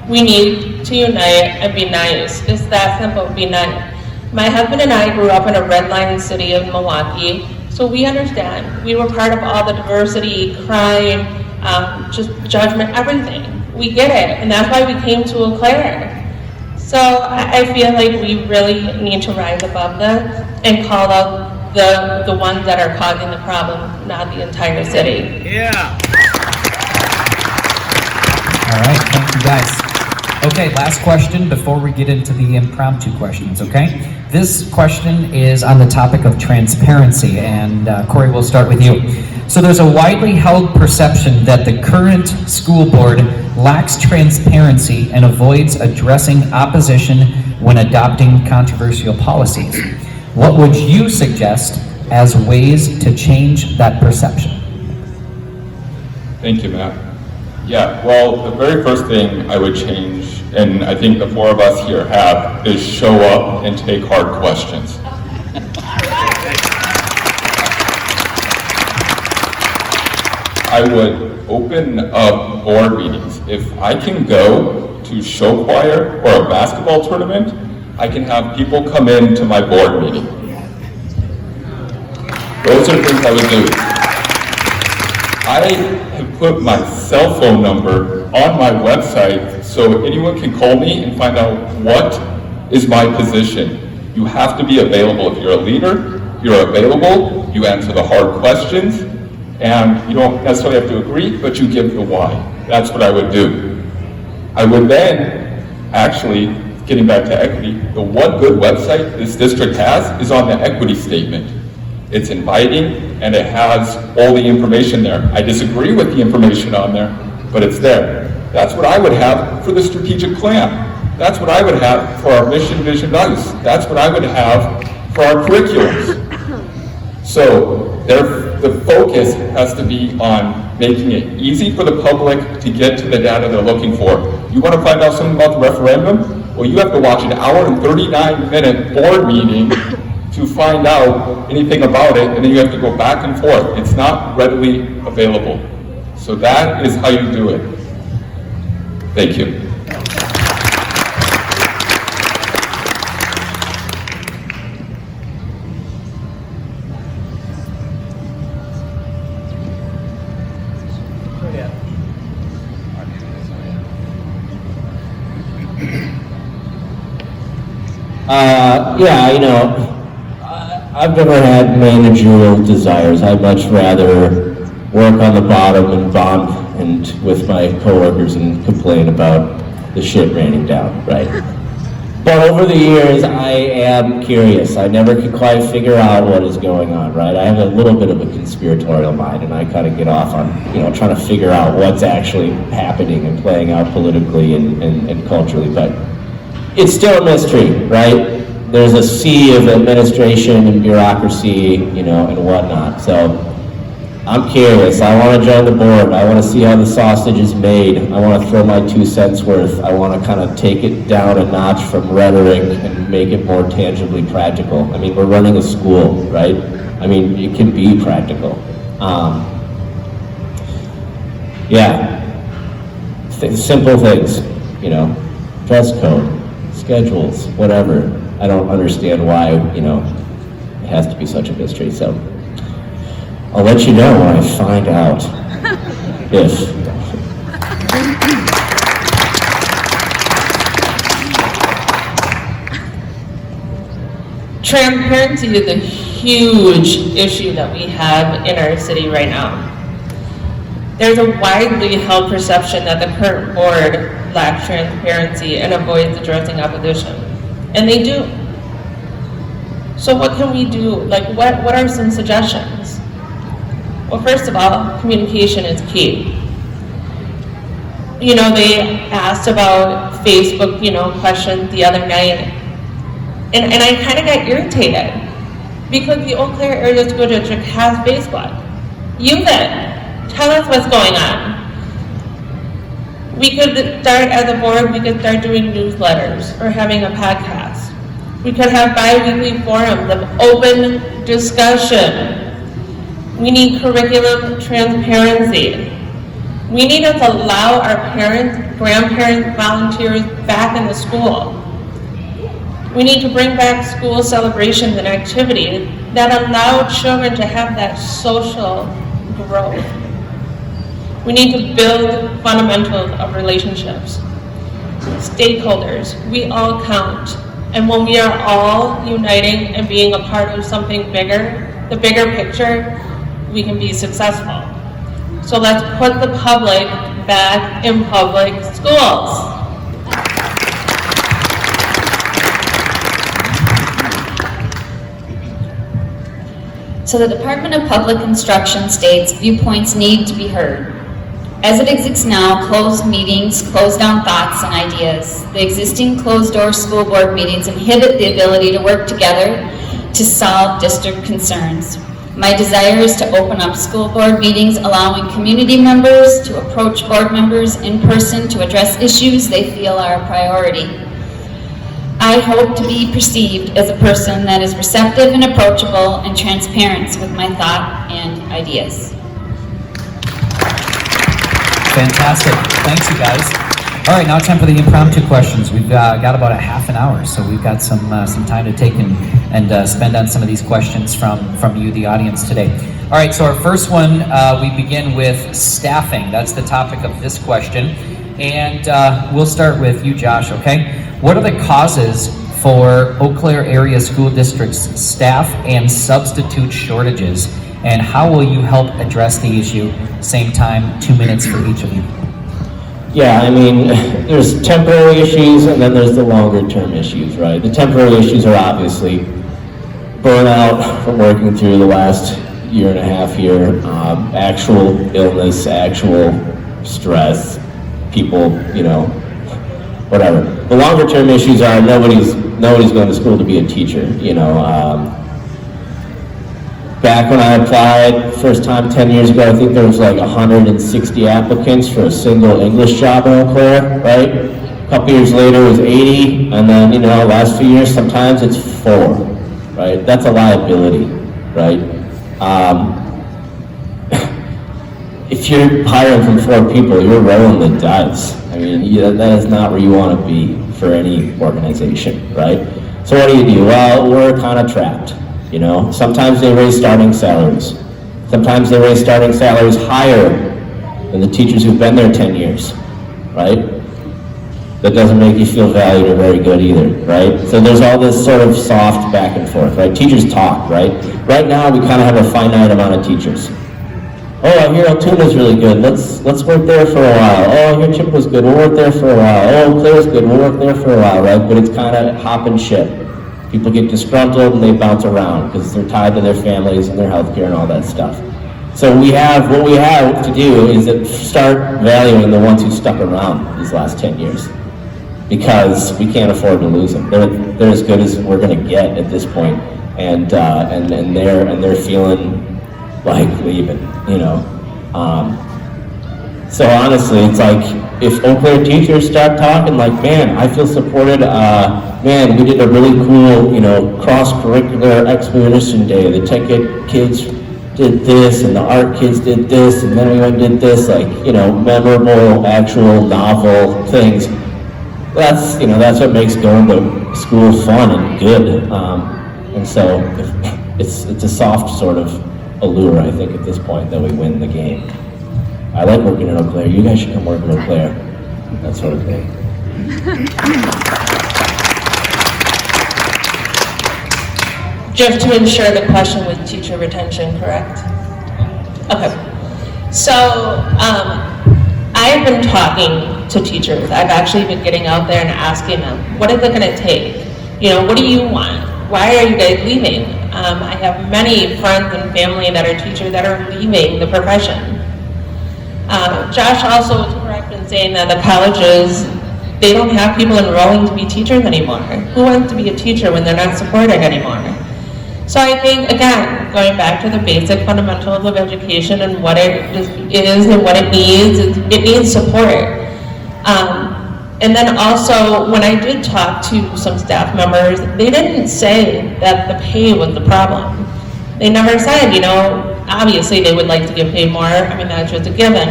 We need to unite and be nice. It's that simple, be nice. My husband and I grew up in a redline city of Milwaukee, so we understand. We were part of all the diversity, crime, just judgment, everything. We get it, and that's why we came to Eau Claire. So I feel like we really need to rise above that and call out the ones that are causing the problem, not the entire city. Yeah. All right, thank you guys. Okay, last question before we get into the impromptu questions, okay? This question is on the topic of transparency, and Corey, we'll start with you. So there's a widely held perception that the current school board lacks transparency and avoids addressing opposition when adopting controversial policies. What would you suggest as ways to change that perception? Thank you, Matt. Yeah, well, the very first thing I would change, and I think the four of us here have, is show up and take hard questions. I would open up board meetings. If I can go to show choir or a basketball tournament, I can have people come in to my board meeting. Those are things I would do. I have put my cell phone number on my website so anyone can call me and find out what is my position. You have to be available. If you're a leader, you're available, you answer the hard questions, and you don't necessarily have to agree, but you give the why. That's what I would do. I would then, actually, getting back to equity, the one good website this district has is on the equity statement. It's inviting, and it has all the information there. I disagree with the information on there, but it's there. That's what I would have for the strategic plan. That's what I would have for our mission, vision, values. That's what I would have for our curriculums. So the focus has to be on making it easy for the public to get to the data they're looking for. You want to find out something about the referendum? Well, you have to watch an hour and 39-minute board meeting to find out anything about it, and then you have to go back and forth. It's not readily available. So that is how you do it. Thank you. Yeah, you know, I've never had managerial desires. I'd much rather work on the bottom and bond and with my coworkers and complain about the shit raining down, right? But over the years, I am curious. I never could quite figure out what is going on, right? I have a little bit of a conspiratorial mind, and I kind of get off on, you know, trying to figure out what's actually happening and playing out politically and culturally, but it's still a mystery, right? There's a sea of administration and bureaucracy, you know, and whatnot. So I'm curious. I want to join the board. I want to see how the sausage is made. I want to throw my 2 cents worth. I want to kind of take it down a notch from rhetoric and make it more tangibly practical. I mean, we're running a school, right? I mean, it can be practical. Simple things, you know, dress code, schedules, whatever. I don't understand why, you know, it has to be such a mystery. So I'll let you know when I find out if. Transparency is a huge issue that we have in our city right now. There's a widely held perception that the current board lacks transparency and avoids addressing opposition. And they do. So what can we do? Like, what are some suggestions? Well, first of all, communication is key. You know, they asked about Facebook, you know, questions the other night. And I kind of got irritated because the Eau Claire Area School District has Facebook. Use it. Tell us what's going on. We could start as a board, we could start doing newsletters or having a podcast. We could have bi-weekly forums of open discussion. We need curriculum transparency. We need to allow our parents, grandparents, volunteers back in the school. We need to bring back school celebrations and activities that allow children to have that social growth. We need to build fundamentals of relationships. Stakeholders, we all count. And when we are all uniting and being a part of something bigger, the bigger picture, we can be successful. So let's put the public back in public schools. So the Department of Public Instruction states viewpoints need to be heard. As it exists now, closed meetings close down thoughts and ideas. The existing closed-door school board meetings inhibit the ability to work together to solve district concerns. My desire is to open up school board meetings, allowing community members to approach board members in person to address issues they feel are a priority. I hope to be perceived as a person that is receptive and approachable and transparent with my thought and ideas. Fantastic. Thanks, you guys. All right, now time for the impromptu questions. We've got about a half an hour, so we've got some time to take and spend on some of these questions from you, the audience, today. All right, so our first one, we begin with staffing. That's the topic of this question. And we'll start with you, Josh, okay? What are the causes for Eau Claire Area School District's staff and substitute shortages? And how will you help address the issue? Same time, 2 minutes for each of you. Yeah, I mean, there's temporary issues and then there's the longer term issues, right? The temporary issues are obviously burnout from working through the last year and a half here, actual illness, actual stress, people, you know, whatever. The longer term issues are nobody's going to school to be a teacher, you know. Back when I applied first time 10 years ago, I think there was like 160 applicants for a single English job in Eau Claire, right? A couple years later it was 80, and then, you know, last few years sometimes it's 4, right? That's a liability, right? If you're hiring from 4 people, you're rolling the dice. I mean, that is not where you want to be for any organization, right? So what do? Well, we're kind of trapped. You know, sometimes they raise starting salaries. Sometimes they raise starting salaries higher than the teachers who've been there 10 years, right? That doesn't make you feel valued or very good either, right? So there's all this sort of soft back and forth, right? Teachers talk, right? Right now we kind of have a finite amount of teachers. Oh, I hear Altoonah's really good. Let's work there for a while. Oh, I hear Chip was good. We'll work there for a while. Oh, Claire's good. We'll work there for a while, right? But it's kind of hop and ship. People get disgruntled and they bounce around because they're tied to their families and their healthcare and all that stuff. So what we have to do is start valuing the ones who stuck around these last 10 years, because we can't afford to lose them. They're as good as we're going to get at this point, and they're feeling like leaving, you know. So honestly, it's like, if Eau Claire teachers start talking like, man, I feel supported, man, we did a really cool, you know, cross-curricular expedition day. The tech ed kids did this, and the art kids did this, and then we went and did this, like, you know, memorable, actual, novel things. That's, you know, that's what makes going to school fun and good. And so it's a soft sort of allure, I think, at this point, that we win the game. I like working in Eau Claire. You guys should come work in Eau Claire. That sort of thing. Just to ensure the question was teacher retention, correct? Okay. So, I've been talking to teachers. I've actually been getting out there and asking them, what is it going to take? You know, what do you want? Why are you guys leaving? I have many friends and family that are teachers that are leaving the profession. Josh also was correct in saying that the colleges, they don't have people enrolling to be teachers anymore. Who wants to be a teacher when they're not supported anymore? So I think, again, going back to the basic fundamentals of education and what it is and what it needs support. And then also, when I did talk to some staff members, they didn't say that the pay was the problem. They never said, you know, obviously they would like to get paid more, I mean, that's just a given,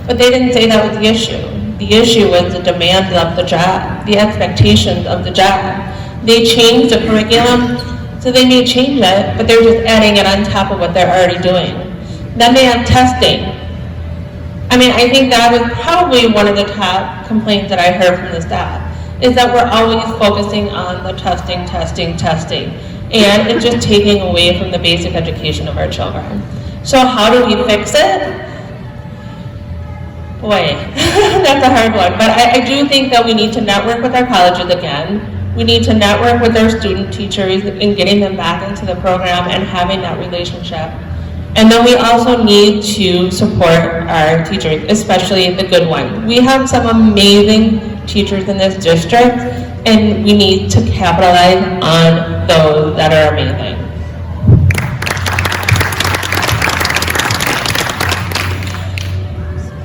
but they didn't say that was the issue. The issue was the demands of the job, the expectations of the job. They changed the curriculum, so they may change it, but they're just adding it on top of what they're already doing. Then they have testing. I mean, I think that was probably one of the top complaints that I heard from the staff, is that we're always focusing on the testing, and it's just taking away from the basic education of our children. So how do we fix it? Boy, that's a hard one, but I do think that we need to network with our colleges again. We need to network with our student teachers and getting them back into the program and having that relationship. And then we also need to support our teachers, especially the good ones. We have some amazing teachers in this district, and we need to capitalize on those that are amazing.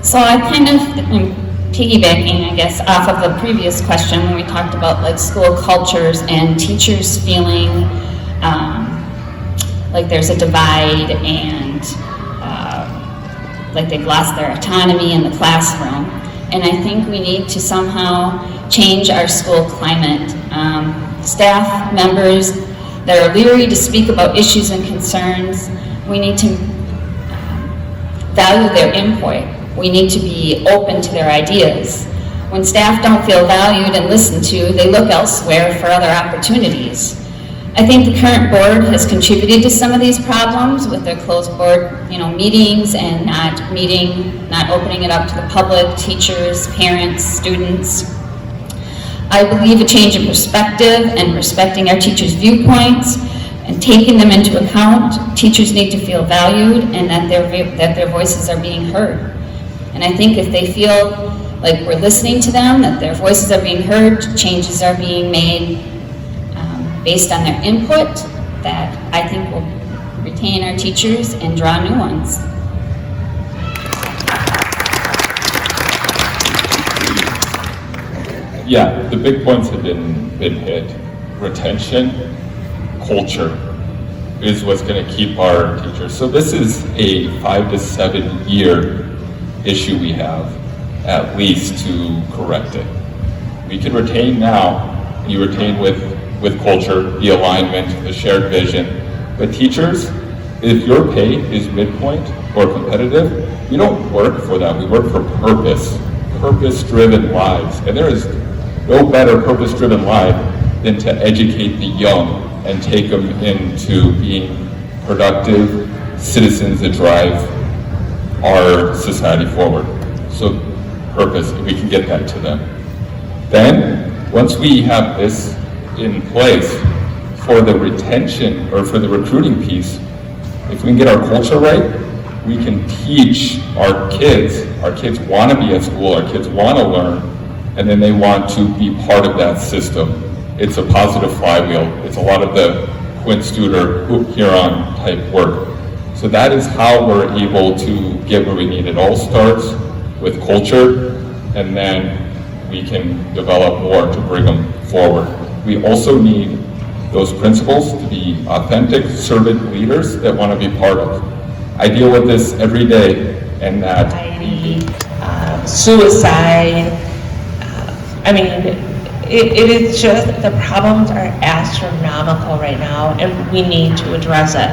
So I kind of am piggybacking, I guess, off of the previous question when we talked about like school cultures and teachers feeling like there's a divide and like they've lost their autonomy in the classroom. And I think we need to somehow change our school climate. Staff members that are leery to speak about issues and concerns, we need to value their input. We need to be open to their ideas. When staff don't feel valued and listened to, they look elsewhere for other opportunities. I think the current board has contributed to some of these problems with their closed board, meetings and not opening it up to the public, teachers, parents, students. I believe a change in perspective and respecting our teachers' viewpoints and taking them into account. Teachers need to feel valued and that their voices are being heard. And I think if they feel like we're listening to them, that their voices are being heard, changes are being made based on their input, that I think will retain our teachers and draw new ones. Yeah, the big points have been hit. Retention, culture is what's going to keep our teachers. So this is a 5 to 7 year issue we have, at least, to correct it. We can retain now, you retain with culture, the alignment, the shared vision. But teachers, if your pay is midpoint or competitive, we don't work for that, we work for purpose, purpose-driven lives. And there is no better purpose-driven life than to educate the young and take them into being productive citizens that drive our society forward. So purpose, we can get that to them. Then, once we have this in place for the retention or for the recruiting piece, if we can get our culture right, we can teach our kids. Our kids want to be at school, our kids want to learn, and then they want to be part of that system. It's a positive flywheel. It's a lot of the Quint Studer, Hoop Huron type work. So that is how we're able to get where we need. It all starts with culture, and then we can develop more to bring them forward. We also need those principals to be authentic servant leaders that want to be part of. I deal with this every day, and that suicide. I mean, it is just, the problems are astronomical right now, and we need to address it.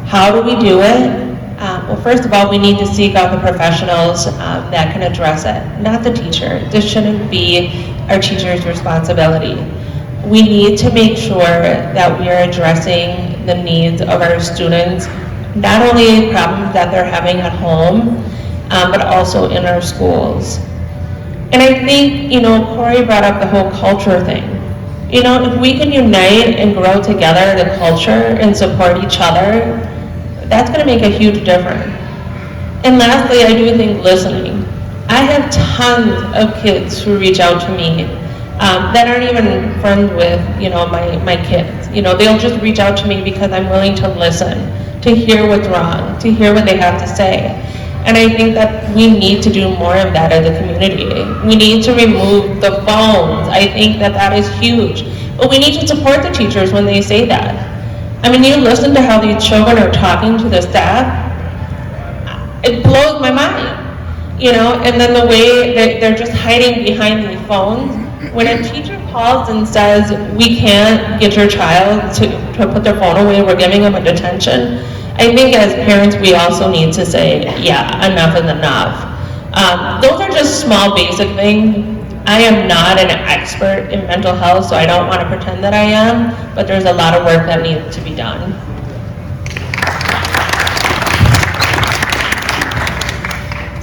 How do we do it? Well, first of all, we need to seek out the professionals that can address it, not the teacher. This shouldn't be our teacher's responsibility. We need to make sure that we are addressing the needs of our students, not only problems that they're having at home, but also in our schools. And I think, Corey brought up the whole culture thing. If we can unite and grow together the culture and support each other, that's going to make a huge difference. And lastly, I do think listening. I have tons of kids who reach out to me that aren't even friends with, my kids. They'll just reach out to me because I'm willing to listen, to hear what's wrong, to hear what they have to say. And I think that we need to do more of that as a community. We need to remove the phones. I think that is huge. But we need to support the teachers when they say that. I mean, you listen to how these children are talking to the staff, it blows my mind, and then the way that they're just hiding behind these phones. When a teacher calls and says, we can't get your child to put their phone away, we're giving them a detention, I think as parents we also need to say, yeah, enough is enough. Those are just small basic things. I am not an expert in mental health, so I don't want to pretend that I am, but there's a lot of work that needs to be done.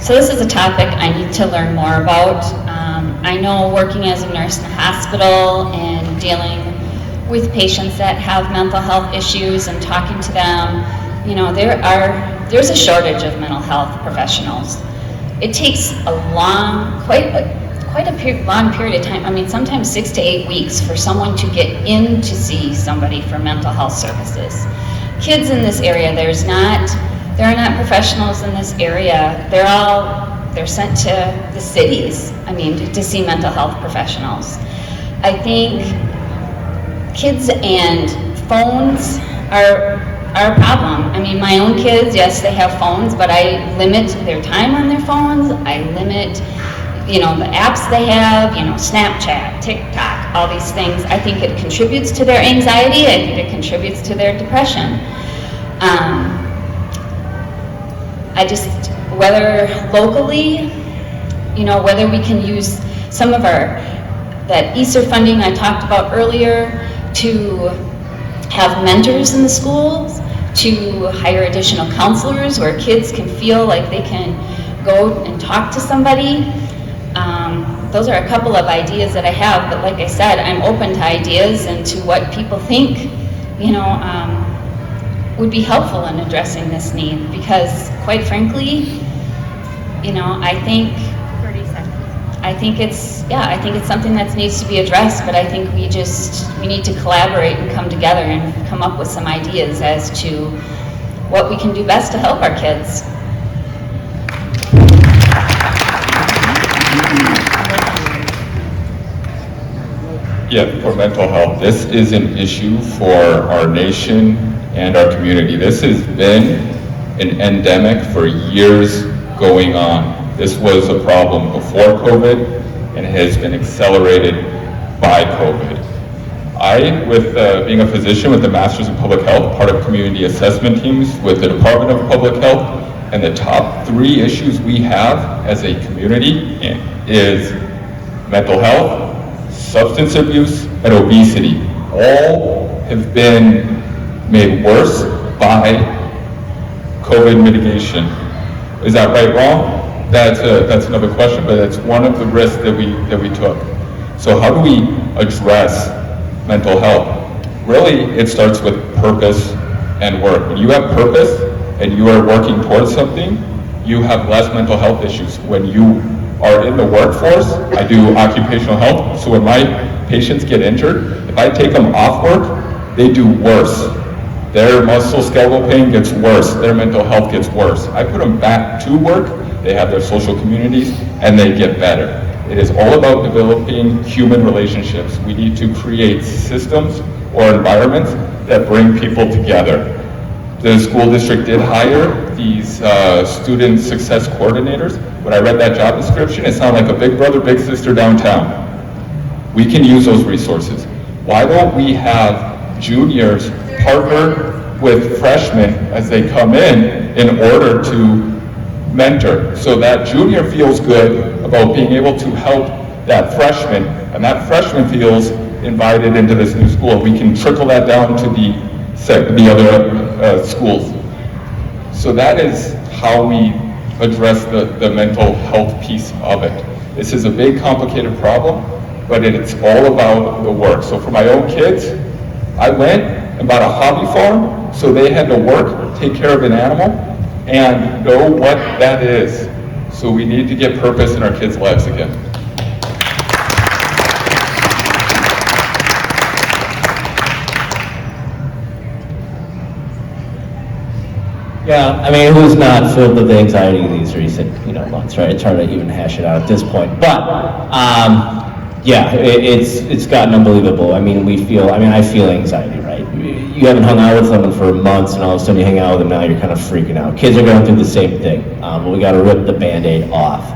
So this is a topic I need to learn more about. I know working as a nurse in a hospital and dealing with patients that have mental health issues and talking to them, there's a shortage of mental health professionals. It takes a long period of time. I mean, sometimes 6 to 8 weeks for someone to get in to see somebody for mental health services. Kids in this area, there are not professionals in this area. They're sent to the cities, to see mental health professionals. I think kids and phones are a problem. I mean, my own kids, yes, they have phones, but I limit their time on their phones. I limit the apps they have, Snapchat, TikTok, all these things. I think it contributes to their anxiety. I think it contributes to their depression. Whether locally, whether we can use some of that ESSER funding I talked about earlier to have mentors in the schools, to hire additional counselors where kids can feel like they can go and talk to somebody. Those are a couple of ideas that I have, but like I said, I'm open to ideas and to what people think, would be helpful in addressing this need, because quite frankly, I think 30 seconds. I think it's something that needs to be addressed, but I think we need to collaborate and come together and come up with some ideas as to what we can do best to help our kids. Yeah, for mental health, this is an issue for our nation and our community. This has been an endemic for years going on. This was a problem before COVID and has been accelerated by COVID. I, with being a physician with the Masters in Public Health, part of community assessment teams with the Department of Public Health, and the top 3 issues we have as a community is mental health, substance abuse, and obesity. All have been made worse by COVID mitigation. Is that right, wrong? That's another question, but that's one of the risks that we took. So how do we address mental health? Really, it starts with purpose and work. When you have purpose and you are working towards something, you have less mental health issues. When you are in the workforce, I do occupational health, so when my patients get injured, if I take them off work, they do worse their musculoskeletal pain gets worse, their mental health gets worse. I put them back to work, they have their social communities, and they get better. It is all about developing human relationships. We need to create systems or environments that bring people together. The school district did hire these student success coordinators. When I read that job description, it sounded like a big brother, big sister downtown. We can use those resources. Why don't we have juniors partner with freshmen as they come in order to mentor, so that junior feels good about being able to help that freshman, and that freshman feels invited into this new school. We can trickle that down to the other schools. So that is how we address the mental health piece of it. This is a big, complicated problem, but it's all about the work. So for my own kids, I went and bought a hobby farm, so they had to work, take care of an animal, and know what that is. So we need to get purpose in our kids' lives again. Yeah, I mean, who's not filled with anxiety these recent, months, right? It's hard to even hash it out at this point. But, yeah, it's gotten unbelievable. I mean, I feel anxiety, right? You haven't hung out with someone for months, and all of a sudden you hang out with them, now you're kind of freaking out. Kids are going through the same thing, but we got to rip the Band-Aid off.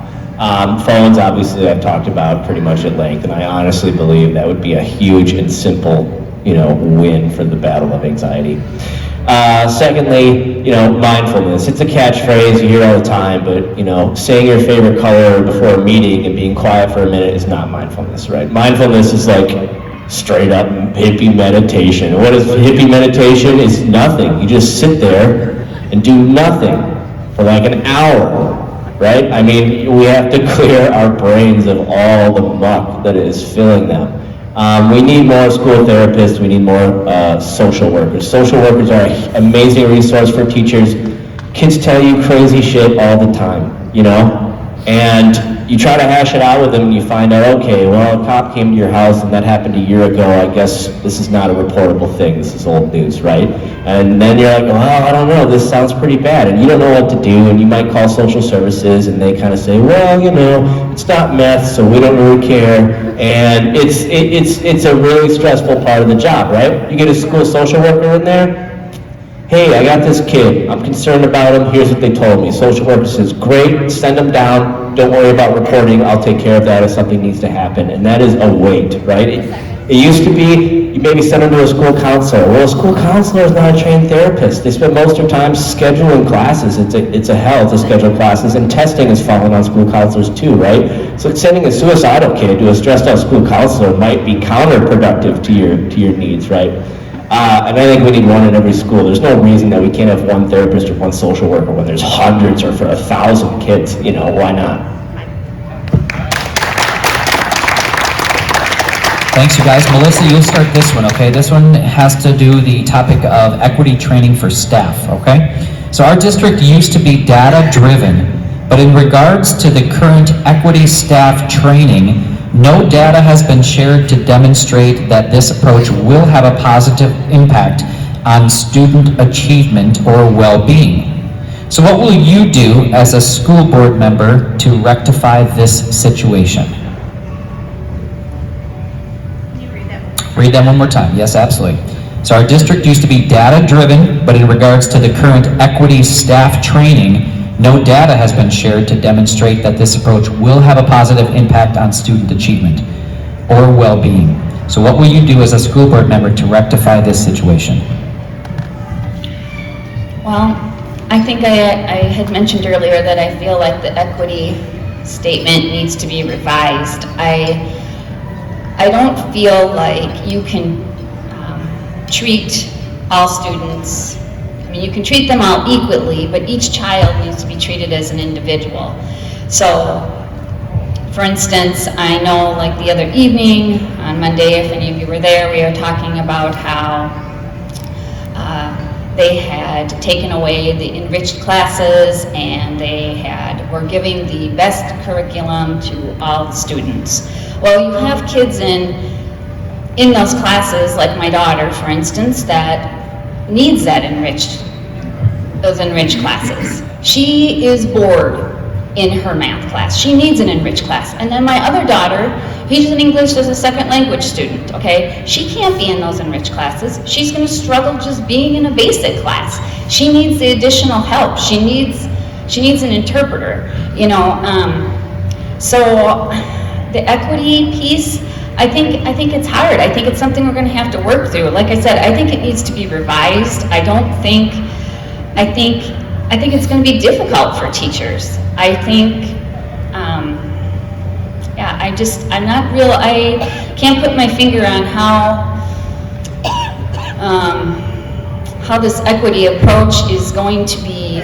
Phones, obviously, I've talked about pretty much at length, and I honestly believe that would be a huge and simple, win for the battle of anxiety. Secondly, mindfulness. It's a catchphrase you hear all the time, but, saying your favorite color before a meeting and being quiet for a minute is not mindfulness, right? Mindfulness is like straight up hippie meditation. What is hippie meditation? It's nothing. You just sit there and do nothing for like an hour, right? I mean, we have to clear our brains of all the muck that is filling them. We need more school therapists. We need more social workers. Social workers are an amazing resource for teachers. Kids tell you crazy shit all the time, and you try to hash it out with them and you find out, okay, well, a cop came to your house and that happened a year ago. I guess this is not a reportable thing. This is old news, right? And then you're like, well, I don't know. This sounds pretty bad. And you don't know what to do. And you might call social services and they kind of say, well, it's not meth, so we don't really care. And it's a really stressful part of the job, right? You get a school social worker in there. Hey, I got this kid. I'm concerned about him. Here's what they told me. Social worker says, great, send him down. Don't worry about reporting. I'll take care of that if something needs to happen. And that is a weight, right? It used to be, you maybe send them to a school counselor. Well, a school counselor is not a trained therapist. They spend most of their time scheduling classes. It's a hell to schedule classes, and testing is falling on school counselors too, right? So sending a suicidal kid to a stressed out school counselor might be counterproductive to your needs, right? And I think we need one in every school. There's no reason that we can't have one therapist or one social worker when there's hundreds or for 1,000 kids. Why not? Thanks, you guys. Melissa, you'll start this one, okay? This one has to do the topic of equity training for staff, okay? So our district used to be data-driven, but in regards to the current equity staff training, no data has been shared to demonstrate that this approach will have a positive impact on student achievement or well-being. So what will you do as a school board member to rectify this situation? Read that one more time. Yes, absolutely. So our district used to be data-driven, but in regards to the current equity staff training, no data has been shared to demonstrate that this approach will have a positive impact on student achievement or well-being. So what will you do as a school board member to rectify this situation? Well, I think I had mentioned earlier that I feel like the equity statement needs to be revised. I don't feel like you can treat all students, you can treat them all equally, but each child needs to be treated as an individual. So, for instance, I know like the other evening, on Monday, if any of you were there, we were talking about how they had taken away the enriched classes and they were giving the best curriculum to all the students. Well, you have kids in those classes, like my daughter, for instance, that needs those enriched classes. She is bored in her math class. She needs an enriched class. And then my other daughter, she's an English as a second language student, okay? She can't be in those enriched classes. She's gonna struggle just being in a basic class. She needs the additional help. She needs an interpreter, you know? So the equity piece, I think it's hard. I think it's something we're gonna have to work through. Like I said, I think it needs to be revised. I think it's going to be difficult for teachers. I think, I can't put my finger on how this equity approach is going to be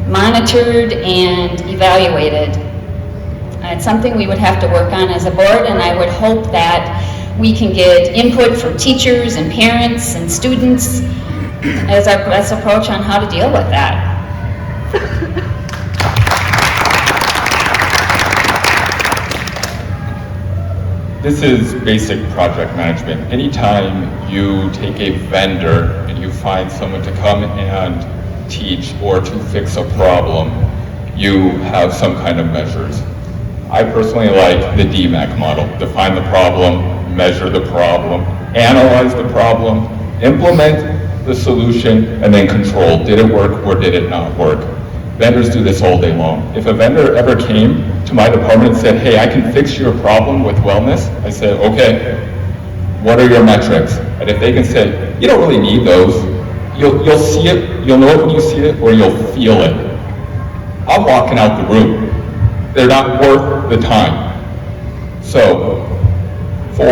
monitored and evaluated. It's something we would have to work on as a board, and I would hope that we can get input from teachers and parents and students as our best approach on how to deal with that. This is basic project management. Anytime you take a vendor and you find someone to come and teach or to fix a problem, you have some kind of measures. I personally like the DMAC model. Define the problem, measure the problem, analyze the problem, implement the solution, and then control. Did it work or did it not work? Vendors do this all day long. If a vendor ever came to my department and said, hey, I can fix your problem with wellness, I said, okay, what are your metrics? And if they can say, you don't really need those, you'll see it, you'll know it when you see it, or you'll feel it, I'm walking out the room. They're not worth the time. So for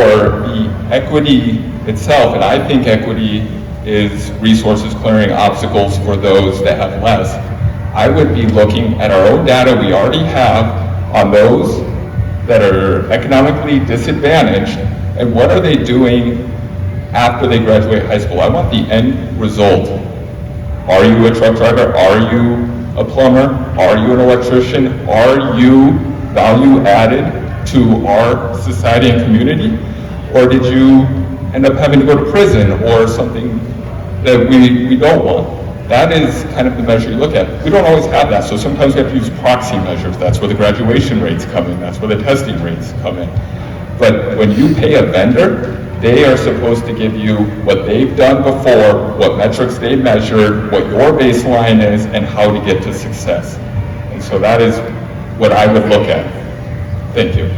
the equity itself, and I think equity is resources clearing obstacles for those that have less, I would be looking at our own data we already have on those that are economically disadvantaged, and what are they doing after they graduate high school. I want the end result. Are you a truck driver? Are you a plumber? Are you an electrician? Are you value added to our society and community? Or did you end up having to go to prison or something that we don't want? That is kind of the measure you look at. We don't always have that, so sometimes we have to use proxy measures. That's where the graduation rates come in. That's where the testing rates come in. But when you pay a vendor, they are supposed to give you what they've done before, what metrics they measured, what your baseline is, and how to get to success. And so that is what I would look at. Thank you.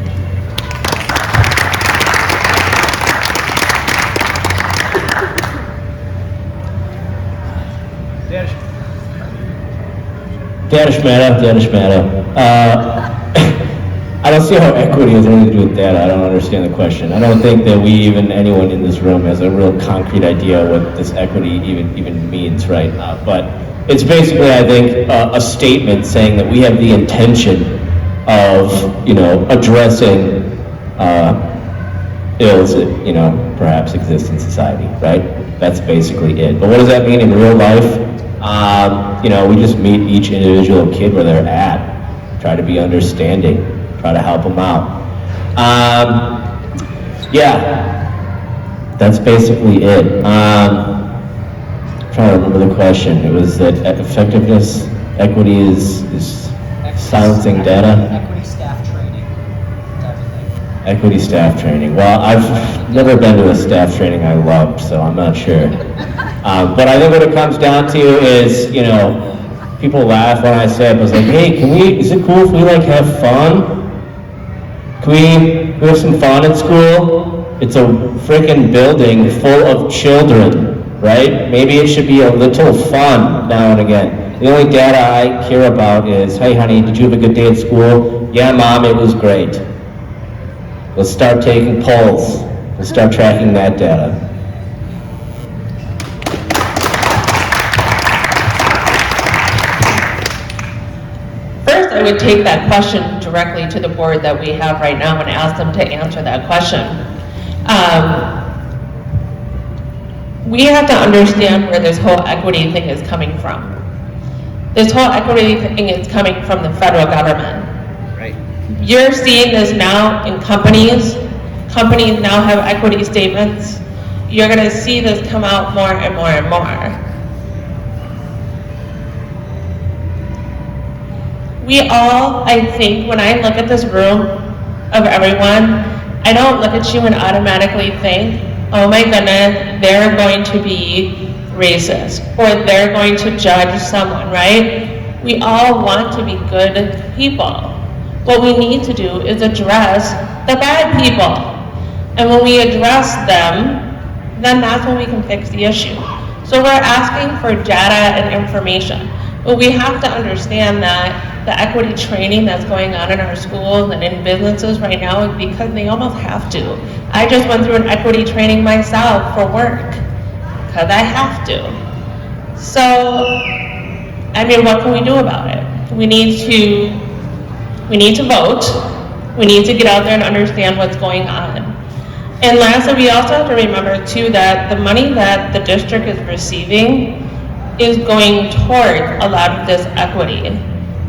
Data. I don't see how equity has anything to do with data. I don't understand the question. I don't think that anyone in this room has a real concrete idea what this equity even means right now. But it's basically, I think, a statement saying that we have the intention of, addressing ills that, perhaps exist in society, right? That's basically it. But what does that mean in real life? We just meet each individual kid where they're at, try to be understanding, try to help them out. That's basically it. I'm trying to remember the question. It was that effectiveness, equity is silencing data. Equity staff training, type of thing. Equity staff training. Well, I've never been to a staff training I loved, so I'm not sure. But I think what it comes down to is, people laugh when I say it, but it's like, hey, is it cool if we have fun? Can we have some fun at school? It's a freaking building full of children, right? Maybe it should be a little fun now and again. The only data I care about is, hey honey, did you have a good day at school? Yeah, mom, it was great. Let's start taking polls. Let's start tracking that data. First, I would take that question directly to the board that we have right now and ask them to answer that question. We have to understand where this whole equity thing is coming from. This whole equity thing is coming from the federal government. Right. You're seeing this now in companies. Companies now have equity statements. You're going to see this come out more and more and more. We all, I think, when I look at this room of everyone, I don't look at you and automatically think, oh my goodness, they're going to be racist, or they're going to judge someone, right? We all want to be good people. What we need to do is address the bad people. And when we address them, then that's when we can fix the issue. So we're asking for data and information, but we have to understand that the equity training that's going on in our schools and in businesses right now is because they almost have to. I just went through an equity training myself for work, because I have to. So, I mean, what can we do about it? We need to vote. We need to get out there and understand what's going on. And lastly, we also have to remember too that the money that the district is receiving is going toward a lot of this equity.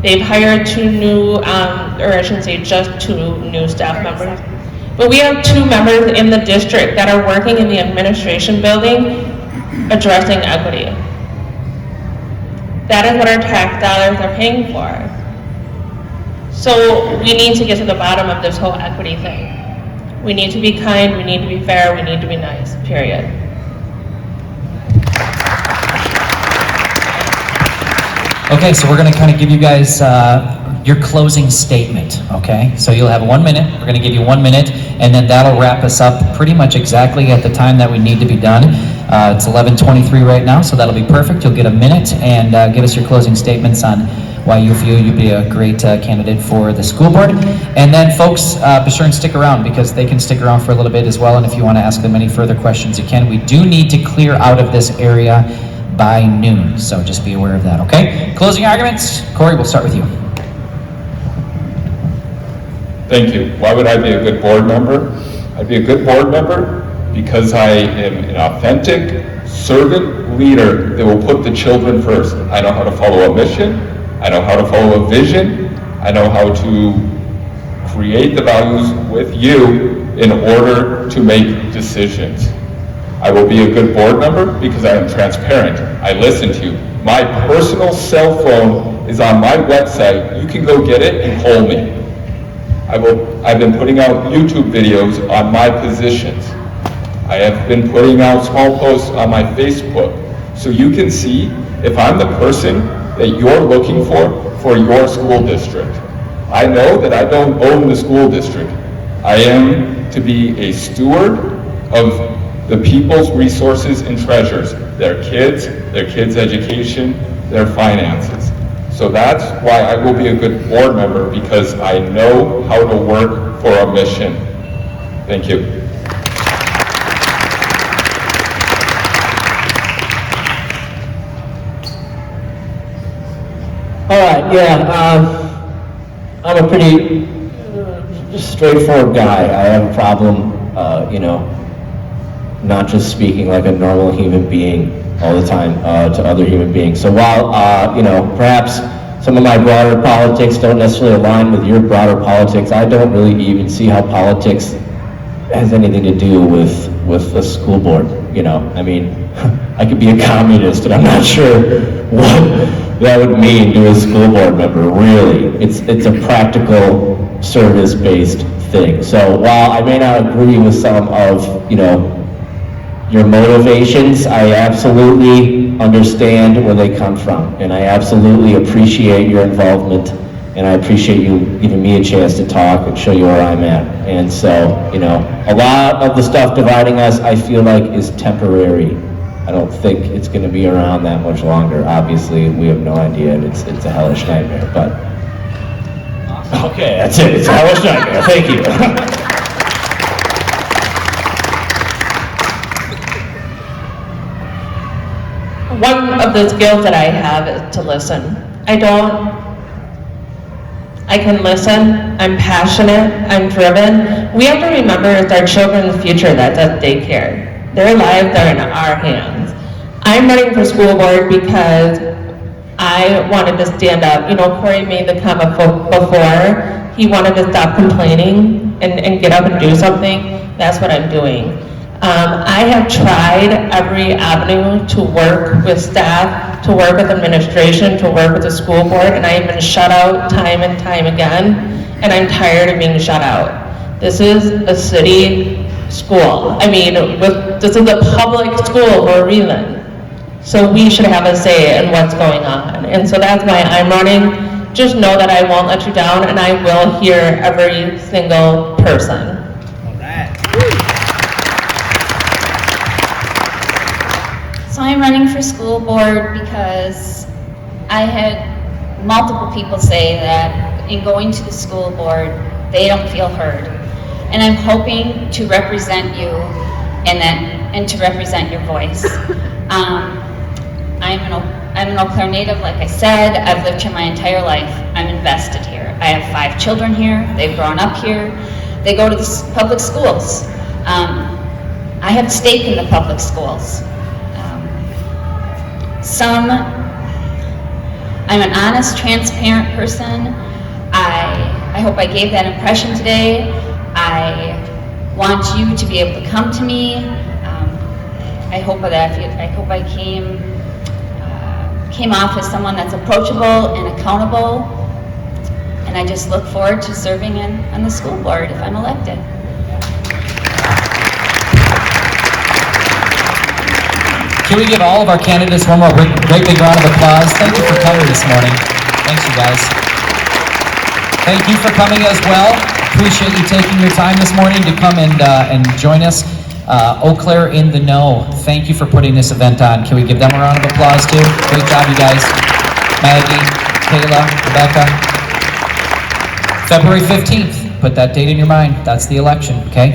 They've hired 2 new, or I shouldn't say just 2 new staff members, but we have 2 members in the district that are working in the administration building addressing equity. That is what our tax dollars are paying for. So we need to get to the bottom of this whole equity thing. We need to be kind, we need to be fair, we need to be nice, period. Okay, so we're going to kind of give you guys your closing statement, okay? So you'll have 1 minute. We're going to give you 1 minute, and then that'll wrap us up pretty much exactly at the time that we need to be done. It's 11:23 right now, so that'll be perfect. You'll get a minute and give us your closing statements on why you feel you'd be a great candidate for the school board. And then folks, be sure and stick around, because they can stick around for a little bit as well, and if you want to ask them any further questions, you can. We do need to clear out of this area by noon, so just be aware of that, okay? Closing arguments. Corey, we'll start with you. Thank you. Why would I be a good board member? I'd be a good board member because I am an authentic servant leader that will put the children first. I know how to follow a mission. I know how to follow a vision. I know how to create the values with you in order to make decisions. I will be a good board member because I am transparent. I listen to you. My personal cell phone is on my website. You can go get it and call me. I've been putting out YouTube videos on my positions. I have been putting out small posts on my Facebook, so you can see if I'm the person that you're looking for your school district. I know that I don't own the school district. I am to be a steward of the people's resources and treasures, their kids' education, their finances. So that's why I will be a good board member, because I know how to work for a mission. Thank you. All right, yeah, I'm a pretty straightforward guy. I have a problem, not just speaking like a normal human being all the time to other human beings. So while, perhaps some of my broader politics don't necessarily align with your broader politics, I don't really even see how politics has anything to do with a school board, I mean, I could be a communist, and I'm not sure what that would mean to a school board member, really. It's a practical, service-based thing. So while I may not agree with some of, your motivations, I absolutely understand where they come from, and I absolutely appreciate your involvement, and I appreciate you giving me a chance to talk and show you where I'm at. And so, a lot of the stuff dividing us, I feel like, is temporary. I don't think it's going to be around that much longer. Obviously, we have no idea, and it's a hellish nightmare, but... Okay, that's it. It's a hellish nightmare. Thank you. One of the skills that I have is to listen. I can listen, I'm passionate, I'm driven. We have to remember it's our children's future that's at daycare. Their lives are in our hands. I'm running for school board because I wanted to stand up. Corey made the comment before. He wanted to stop complaining and get up and do something. That's what I'm doing. I have tried every avenue to work with staff, to work with administration, to work with the school board, and I have been shut out time and time again, and I'm tired of being shut out. This is a city school. I mean, this is a public school for a reason. So we should have a say in what's going on. And so that's why I'm running. Just know that I won't let you down, and I will hear every single person. So I'm running for school board because I had multiple people say that in going to the school board, they don't feel heard. And I'm hoping to represent you and to represent your voice. I'm an Eau Claire native, like I said. I've lived here my entire life. I'm invested here. I have 5 children here. They've grown up here. They go to the public schools. I have a stake in the public schools. I'm an honest, transparent person. I hope I gave that impression today. I want you to be able to come to me. I hope I came off as someone that's approachable and accountable, and I just look forward to serving on the school board if I'm elected. Can we give all of our candidates one more great big round of applause? Thank you for coming this morning. Thanks, you guys. Thank you for coming as well. Appreciate you taking your time this morning to come and join us. Eau Claire in the Know, thank you for putting this event on. Can we give them a round of applause too? Great job, you guys. Maggie, Kayla, Rebecca. February 15th, put that date in your mind. That's the election, okay?